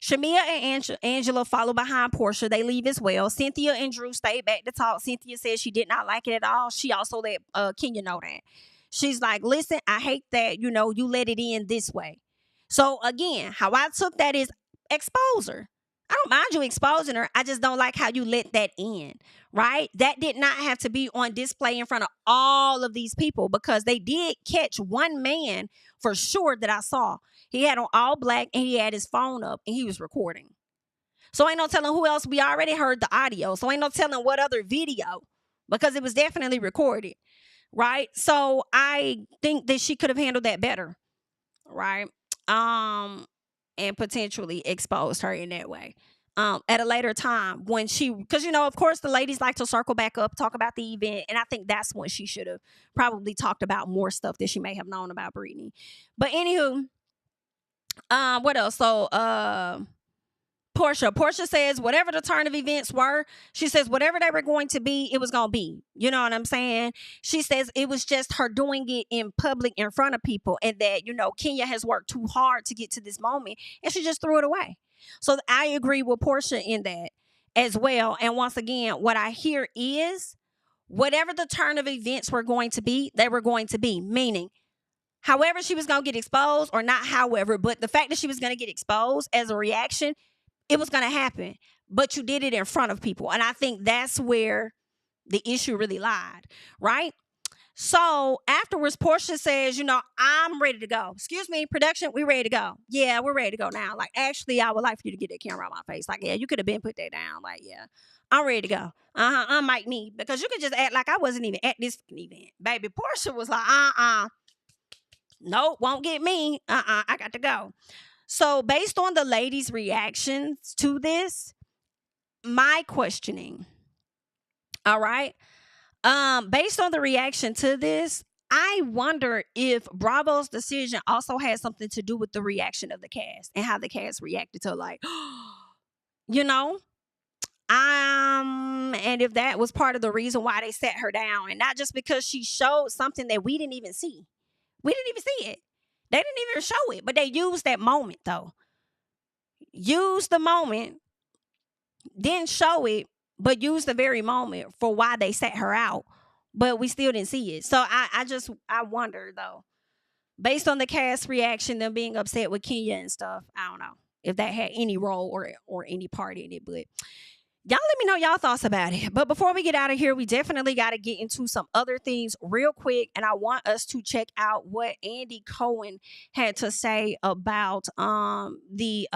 Shamia and Angela follow behind Porsha. They leave as well. Cynthia and Drew stayed back to talk. Cynthia said she did not like it at all. She also let Kenya know that. She's like, listen, I hate that, you let it in this way. So again, how I took that is expose her. I don't mind you exposing her. I just don't like how you let that in, right? That did not have to be on display in front of all of these people because they did catch one man for sure that I saw. He had on all black and he had his phone up and he was recording. So ain't no telling who else. We already heard the audio. So ain't no telling what other video because it was definitely recorded, right? So I think that she could have handled that better, right? And potentially exposed her in that way. At a later time when because of course the ladies like to circle back up, talk about the event, and I think that's when she should have probably talked about more stuff that she may have known about Brittany. But anywho, what else? So Porsha says whatever the turn of events were, she says whatever they were going to be, it was going to be. You know what I'm saying? She says it was just her doing it in public in front of people and that, Kenya has worked too hard to get to this moment and she just threw it away. So I agree with Porsha in that as well. And once again, what I hear is whatever the turn of events were going to be, they were going to be, meaning however she was going to get exposed or not however, but the fact that she was going to get exposed as a reaction, it was going to happen, but you did it in front of people. And I think that's where the issue really lied, right? So afterwards, Porsha says, I'm ready to go. Excuse me, production, we ready to go. Yeah, we're ready to go now. Like, actually, I would like for you to get that camera on my face. Like, yeah, you could have been put that down. Like, yeah, I'm ready to go. Unmic me. Because you could just act like I wasn't even at this event. Baby, Porsha was like, nope, won't get me. I got to go. So based on the ladies' reactions to this, my questioning, all right, based on the reaction to this, I wonder if Bravo's decision also had something to do with the reaction of the cast and how the cast reacted to like, you know, and if that was part of the reason why they set her down, and not just because she showed something that we didn't even see. We didn't even see it. They didn't even show it, but they used that moment though. Used the moment, didn't show it, but used the very moment for why they set her out. But we still didn't see it. So I wonder though, based on the cast reaction, them being upset with Kenya and stuff, I don't know if that had any role or any part in it. But y'all let me know y'all thoughts about it. But before we get out of here, we definitely got to get into some other things real quick. And I want us to check out what Andy Cohen had to say about the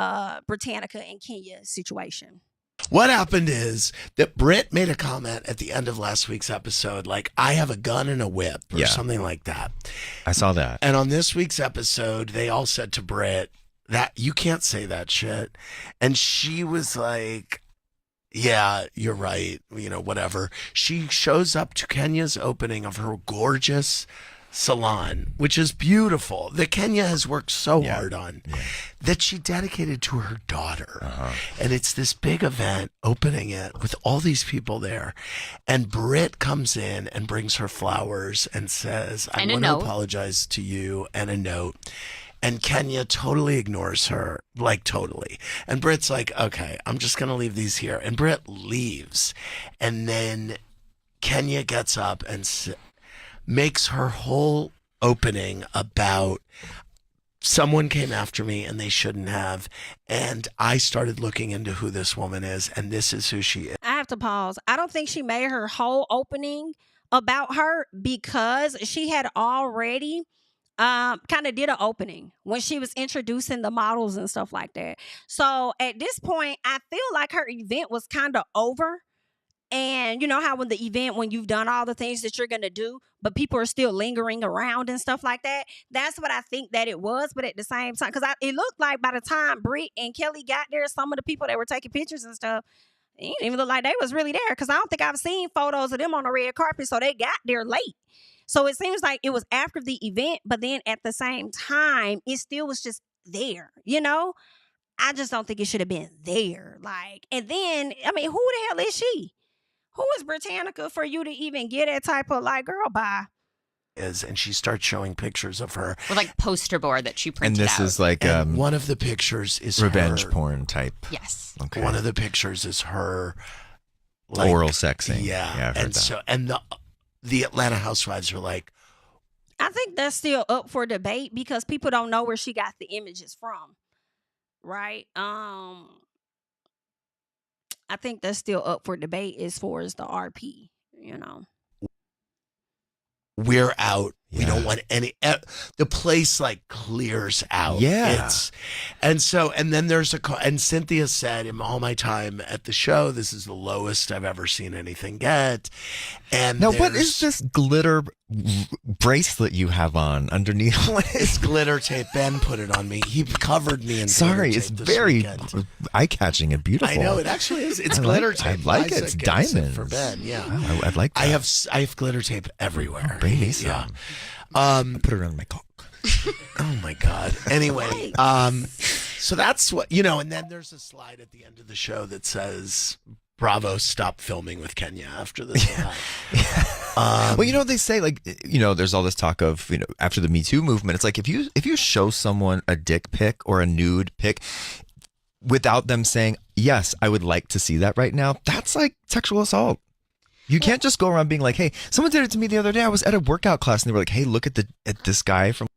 Britannica and Kenya situation. What happened is that Britt made a comment at the end of last week's episode, like, I have a gun and a whip or something like that. I saw that. And on this week's episode, they all said to Britt that you can't say that shit. And she was like, yeah, you're right. You know, whatever. She shows up to Kenya's opening of her gorgeous salon, which is beautiful, that Kenya has worked so hard on, that she dedicated to her daughter. And it's this big event, opening it with all these people there. And Britt comes in and brings her flowers and says, I want to apologize to you, and a note. And Kenya totally ignores her, like totally. And Britt's like, okay, I'm just going to leave these here. And Britt leaves. And then Kenya gets up and makes her whole opening about someone came after me and they shouldn't have. And I started looking into who this woman is, and this is who she is. I have to pause. I don't think she made her whole opening about her, because she had already kind of did an opening when she was introducing the models and stuff like that. So at this point, I feel like her event was kind of over. And you know how when you've done all the things that you're going to do, but people are still lingering around and stuff like that. That's what I think that it was. But at the same time, because it looked like by the time Britt and Kelly got there, some of the people that were taking pictures and stuff, it didn't even look like they was really there. Because I don't think I've seen photos of them on the red carpet. So they got there late. So it seems like it was after the event, but then at the same time, it still was just there, you know? I just don't think it should have been there. Like, and then, I mean, who the hell is she? Who is Britannica for you to even get that type of, like, girl, bye? And she starts showing pictures of her. With like poster board that she printed out. And this is like one of the pictures is revenge her. Porn type. Yes. Okay. One of the pictures is her, like, oral sexing. Yeah. I've heard that. And the Atlanta Housewives are like, I think that's still up for debate because people don't know where she got the images from. Right? I think that's still up for debate as far as the RP, you know. We're out. We don't want any. The place like clears out. Yeah. And then there's and Cynthia said, in all my time at the show, this is the lowest I've ever seen anything get. And now, what is this glitter bracelet you have on underneath? It's glitter tape. Ben put it on me. He covered me in Sorry, glitter it's tape this very weekend. eye-catching and beautiful. I know, it actually is. It's glitter tape. I like it. It's diamonds. For Ben, yeah. Oh, I'd like that. I have glitter tape everywhere. Oh, bring me some. Yeah. I put it around my cock. Oh my God. Anyway, so that's what, you know, and then there's a slide at the end of the show that says, Bravo, stop filming with Kenya after this. Well, you know, they say, like, you know, there's all this talk of, you know, after the Me Too movement, it's like if you show someone a dick pic or a nude pic without them saying, yes, I would like to see that right now, that's like sexual assault. You can't just go around being like, hey, someone did it to me the other day. I was at a workout class and they were like, hey, look at this guy from.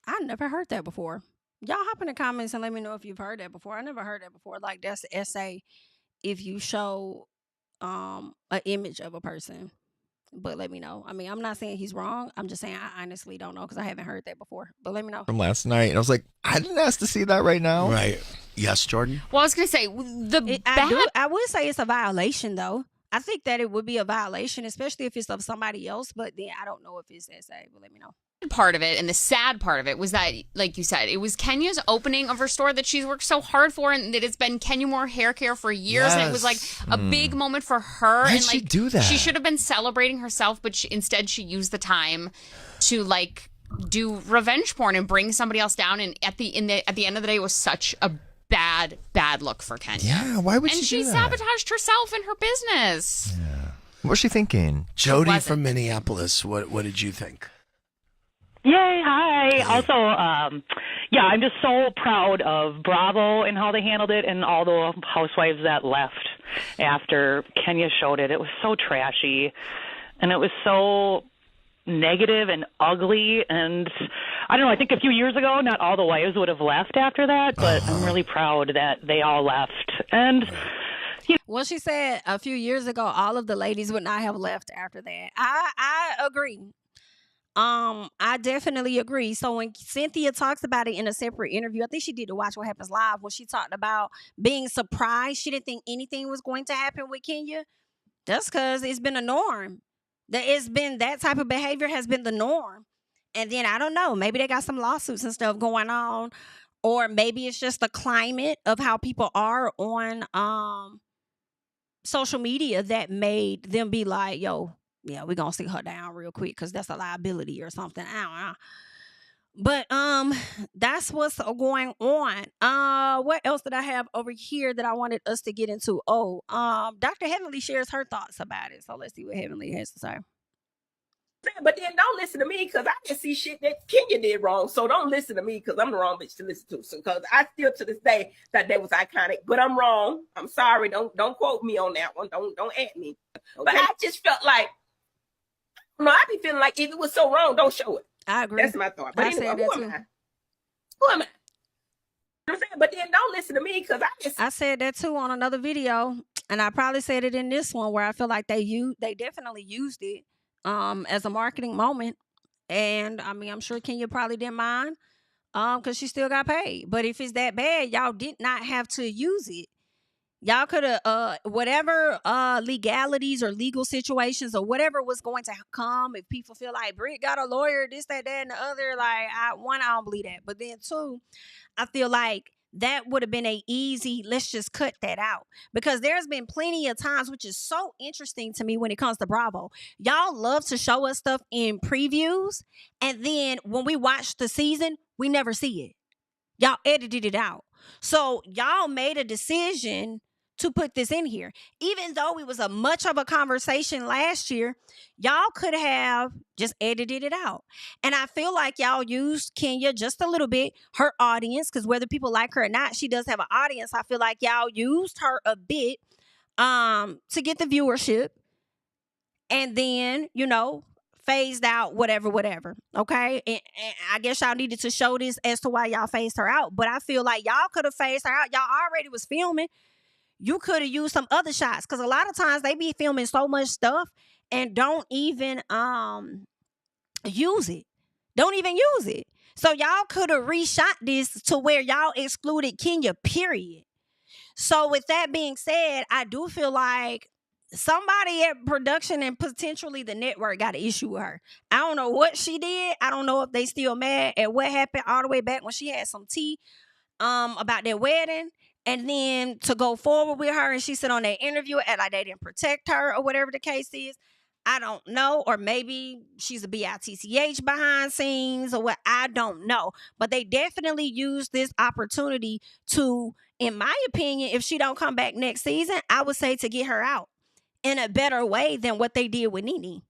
I never heard that before. Y'all hop in the comments and let me know if you've heard that before. I never heard that before. Like, that's the essay if you show an image of a person. But let me know. I mean, I'm not saying he's wrong. I'm just saying I honestly don't know because I haven't heard that before. But let me know. From last night. And I was like, I didn't ask to see that right now. Right. Yes, Jordan? Well, I was going to say, I would say it's a violation, though. I think that it would be a violation, especially if it's of somebody else. But then I don't know if it's essay. But let me know. part of it and the sad part of it was that, like you said, it was Kenya's opening of her store that she's worked so hard for, and that it's been Kenya Moore hair care for years, and it was like a big moment for her. Why'd and like she do that? She should have been celebrating herself, but instead she used the time to like do revenge porn and bring somebody else down. And at the end of the day, it was such a bad look for Kenya. Yeah, why would and she do that? sabotaged herself and her business. Yeah. What was she thinking? Jody from Minneapolis, what did you think? Yay, hi. Also, yeah, I'm just so proud of Bravo and how they handled it, and all the housewives that left after Kenya showed it. It was so trashy, and it was so negative and ugly, and I don't know, I think a few years ago, not all the wives would have left after that, but I'm really proud that they all left. And well, she said a few years ago, all of the ladies would not have left after that. I agree. I definitely agree. So when Cynthia talks about it in a separate interview, I think she did the Watch What Happens Live, when she talked about being surprised. She didn't think anything was going to happen with Kenya. That's because it's been a norm. That type of behavior has been the norm. And then I don't know, maybe they got some lawsuits and stuff going on, or maybe it's just the climate of how people are on social media that made them be like, yo, yeah, we're going to sit her down real quick because that's a liability or something. I don't know. But that's what's going on. What else did I have over here that I wanted us to get into? Dr. Heavenly shares her thoughts about it. So let's see what Heavenly has to say. But then don't listen to me because I can see shit that Kenya did wrong. So don't listen to me because I'm the wrong bitch to listen to. So because I still to this day that was iconic, but I'm wrong. I'm sorry. Don't quote me on that one. Don't at me. Okay? But I just felt like, no, I be feeling like if it was so wrong, don't show it. I agree. That's my thought. But I anyway, said that who too. am I? Who am I? I'm saying, but then don't listen to me because I said that too on another video, and I probably said it in this one where I feel like they definitely used it as a marketing moment. And I mean, I'm sure Kenya probably didn't mind because she still got paid. But if it's that bad, y'all did not have to use it. Y'all could have, whatever legalities or legal situations or whatever was going to come, if people feel like Britt got a lawyer, this, that, and the other, like, I don't believe that. But then two, I feel like that would have been a easy, let's just cut that out. Because there's been plenty of times, which is so interesting to me when it comes to Bravo. Y'all love to show us stuff in previews, and then when we watch the season, we never see it. Y'all edited it out. So y'all made a decision to put this in here. Even though it was a much of a conversation last year, y'all could have just edited it out. And I feel like y'all used Kenya just a little bit, her audience, because whether people like her or not, she does have an audience. I feel like y'all used her a bit to get the viewership. And then, phased out whatever. Okay. And I guess y'all needed to show this as to why y'all phased her out. But I feel like y'all could have phased her out. Y'all already was filming. You could have used some other shots, because a lot of times they be filming so much stuff and don't even use it. Don't even use it. So y'all could have reshot this to where y'all excluded Kenya, period. So with that being said, I do feel like somebody at production and potentially the network got an issue with her. I don't know what she did. I don't know if they still mad at what happened all the way back when she had some tea about their wedding. And then to go forward with her and she said on that interview and like they didn't protect her or whatever the case is. I don't know. Or maybe she's a BITCH behind scenes or what. I don't know. But they definitely used this opportunity to, in my opinion, if she don't come back next season, I would say to get her out in a better way than what they did with Nene.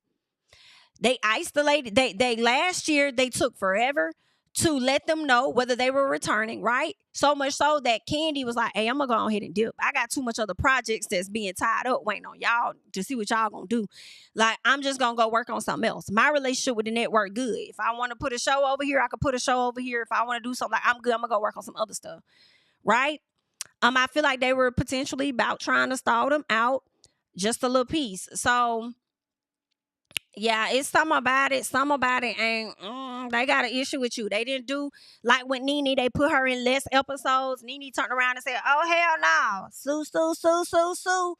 They isolated. They last year, they took forever to let them know whether they were returning, right? So much so that Kandi was like, hey, I'm going to go ahead and dip. I got too much other projects that's being tied up waiting on y'all to see what y'all going to do. Like, I'm just going to go work on something else. My relationship with the network, good. If I want to put a show over here, I could put a show over here. If I want to do something, like, I'm good. I'm going to go work on some other stuff, right? I feel like they were potentially about trying to stall them out just a little piece. So, yeah, it's something about it. Some about it ain't. They got an issue with you. They didn't do like with Nene. They put her in less episodes. Nene turned around and said, "Oh hell no, sue."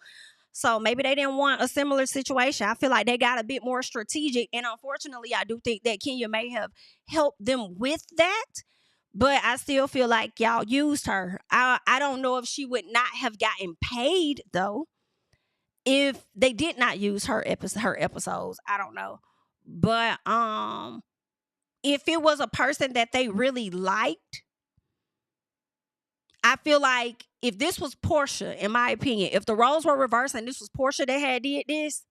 So maybe they didn't want a similar situation. I feel like they got a bit more strategic. And unfortunately, I do think that Kenya may have helped them with that. But I still feel like y'all used her. I don't know if she would not have gotten paid, though, if they did not use her episodes. I don't know. But if it was a person that they really liked, I feel like if this was Porsha, in my opinion, if the roles were reversed and this was Porsha that had did this,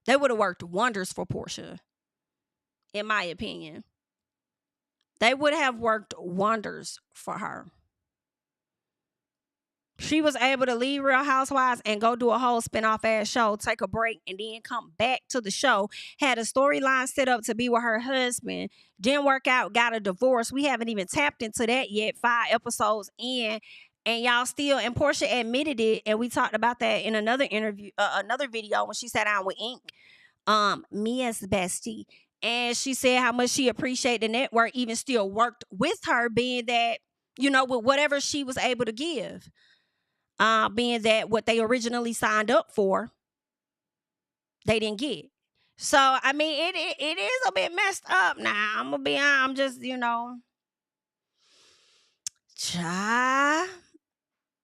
they would have worked wonders for Porsha, in my opinion. They would have worked wonders for her. She was able to leave Real Housewives and go do a whole spinoff ass show, take a break, and then come back to the show. Had a storyline set up to be with her husband. Didn't work out, got a divorce. We haven't even tapped into that yet. 5 episodes in. And y'all still, and Porsha admitted it, and we talked about that in another interview, another video when she sat down with Ink, Mia's bestie. And she said how much she appreciated the network even still worked with her, being that, with whatever she was able to give. Being that what they originally signed up for, they didn't get. So, I mean, it is a bit messed up now. I'm going to be honest. I'm just,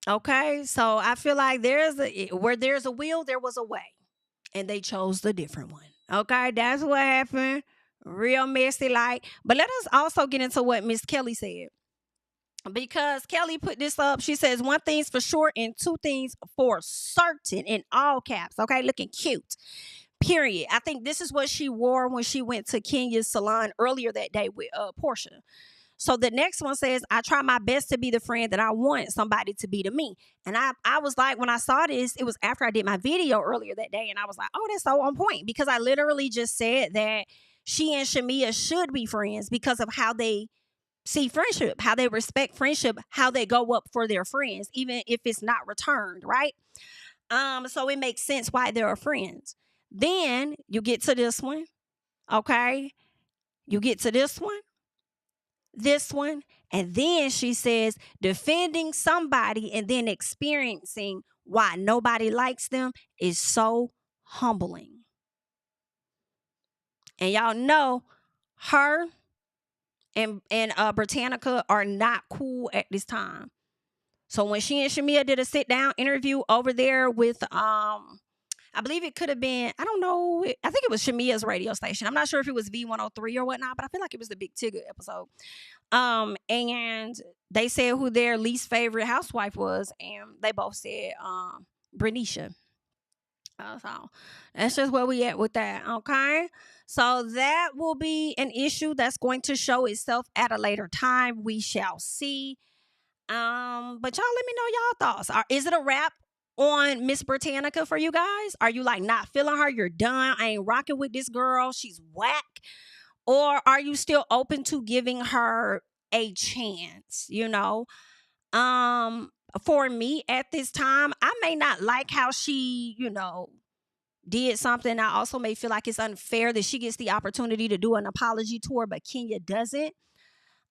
okay. So, I feel like where there's a will, there was a way. And they chose the different one. Okay, that's what happened. Real messy like. But let us also get into what Miss Kelly said. Because Kelly put this up. She says 1 thing's for sure and 2 things for certain in all caps. Okay, looking cute. Period. I think this is what she wore when she went to Kenya's salon earlier that day with Porsha. So the next one says, I try my best to be the friend that I want somebody to be to me. And I was like, when I saw this, it was after I did my video earlier that day. And I was like, oh, that's so on point. Because I literally just said that she and Shamia should be friends because of how they see friendship, how they respect friendship, how they go up for their friends, even if it's not returned, right? So it makes sense why they're friends. Then you get to this one, okay? You get to this one, and then she says defending somebody and then experiencing why nobody likes them is so humbling. And y'all know her and Britannica are not cool at this time. So when she and Shamia did a sit down interview over there with I believe it could have been, I don't know, I think it was Shamia's radio station. I'm not sure if it was V103 or whatnot, but I feel like it was the Big Tigger episode. And they said who their least favorite housewife was, and they both said Bernicia. So that's just where we at with that, okay? So that will be an issue that's going to show itself at a later time. We shall see. But y'all let me know y'all thoughts. Is it a wrap on Miss Britannica for you guys? Are you like not feeling her? You're done. I ain't rocking with this girl. She's whack. Or are you still open to giving her a chance? For me at this time, I may not like how she, did something. I also may feel like it's unfair that she gets the opportunity to do an apology tour, but Kenya doesn't.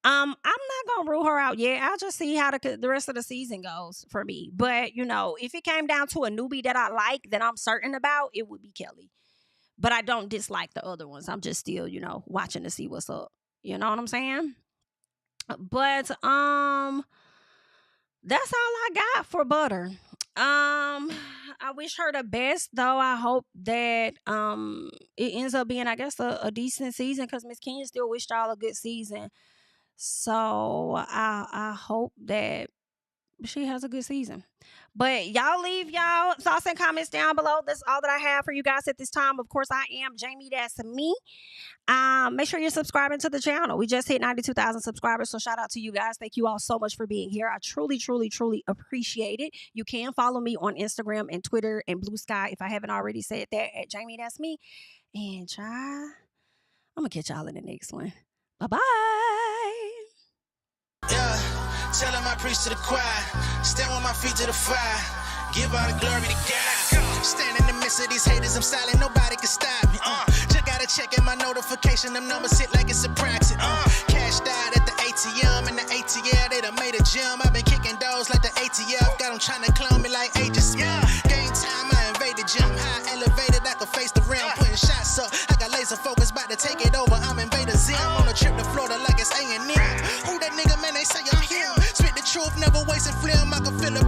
I'm not gonna rule her out yet. I'll just see how the rest of the season goes for me. But if it came down to a newbie that I like, that I'm certain about, it would be Kelly. But I don't dislike the other ones. I'm just still, watching to see what's up. You know what I'm saying? But that's all I got for Butter. I wish her the best, though. I hope that it ends up being, I guess, a decent season, because Miss Kenya still wished y'all a good season. So I hope that she has a good season. But y'all leave y'all thoughts and comments down below. That's all that I have for you guys at this time. Of course, I am JamiThatsMe. Make sure you're subscribing to the channel. We just hit 92,000 subscribers, so shout out to you guys. Thank you all so much for being here. I truly, truly, truly appreciate it. You can follow me on Instagram and Twitter and BLUESKY if I haven't already said that, at JamiThatsMe. And I'm gonna catch y'all in the next one. Bye-bye. Yeah, tell him I preach to the choir. Stand with my feet to the fire. Give all the glory to God. Stand in the midst of these haters, I'm silent, nobody can stop me. Just gotta check in my notification, them numbers hit like it's a proxy. Cashed out at the ATM, and the ATL, they done made a gym. I've been kicking doors like the ATF, got them trying to clone me like Agent Smith. Game time, I invade elevated, I can face the rim. Putting shots up, I got laser focus, about to take it over. I'm Invader Zim. On a trip to Florida like it's A&M. Who that nigga, man? They say I'm him. Spit the truth, never wasting film. I can feel it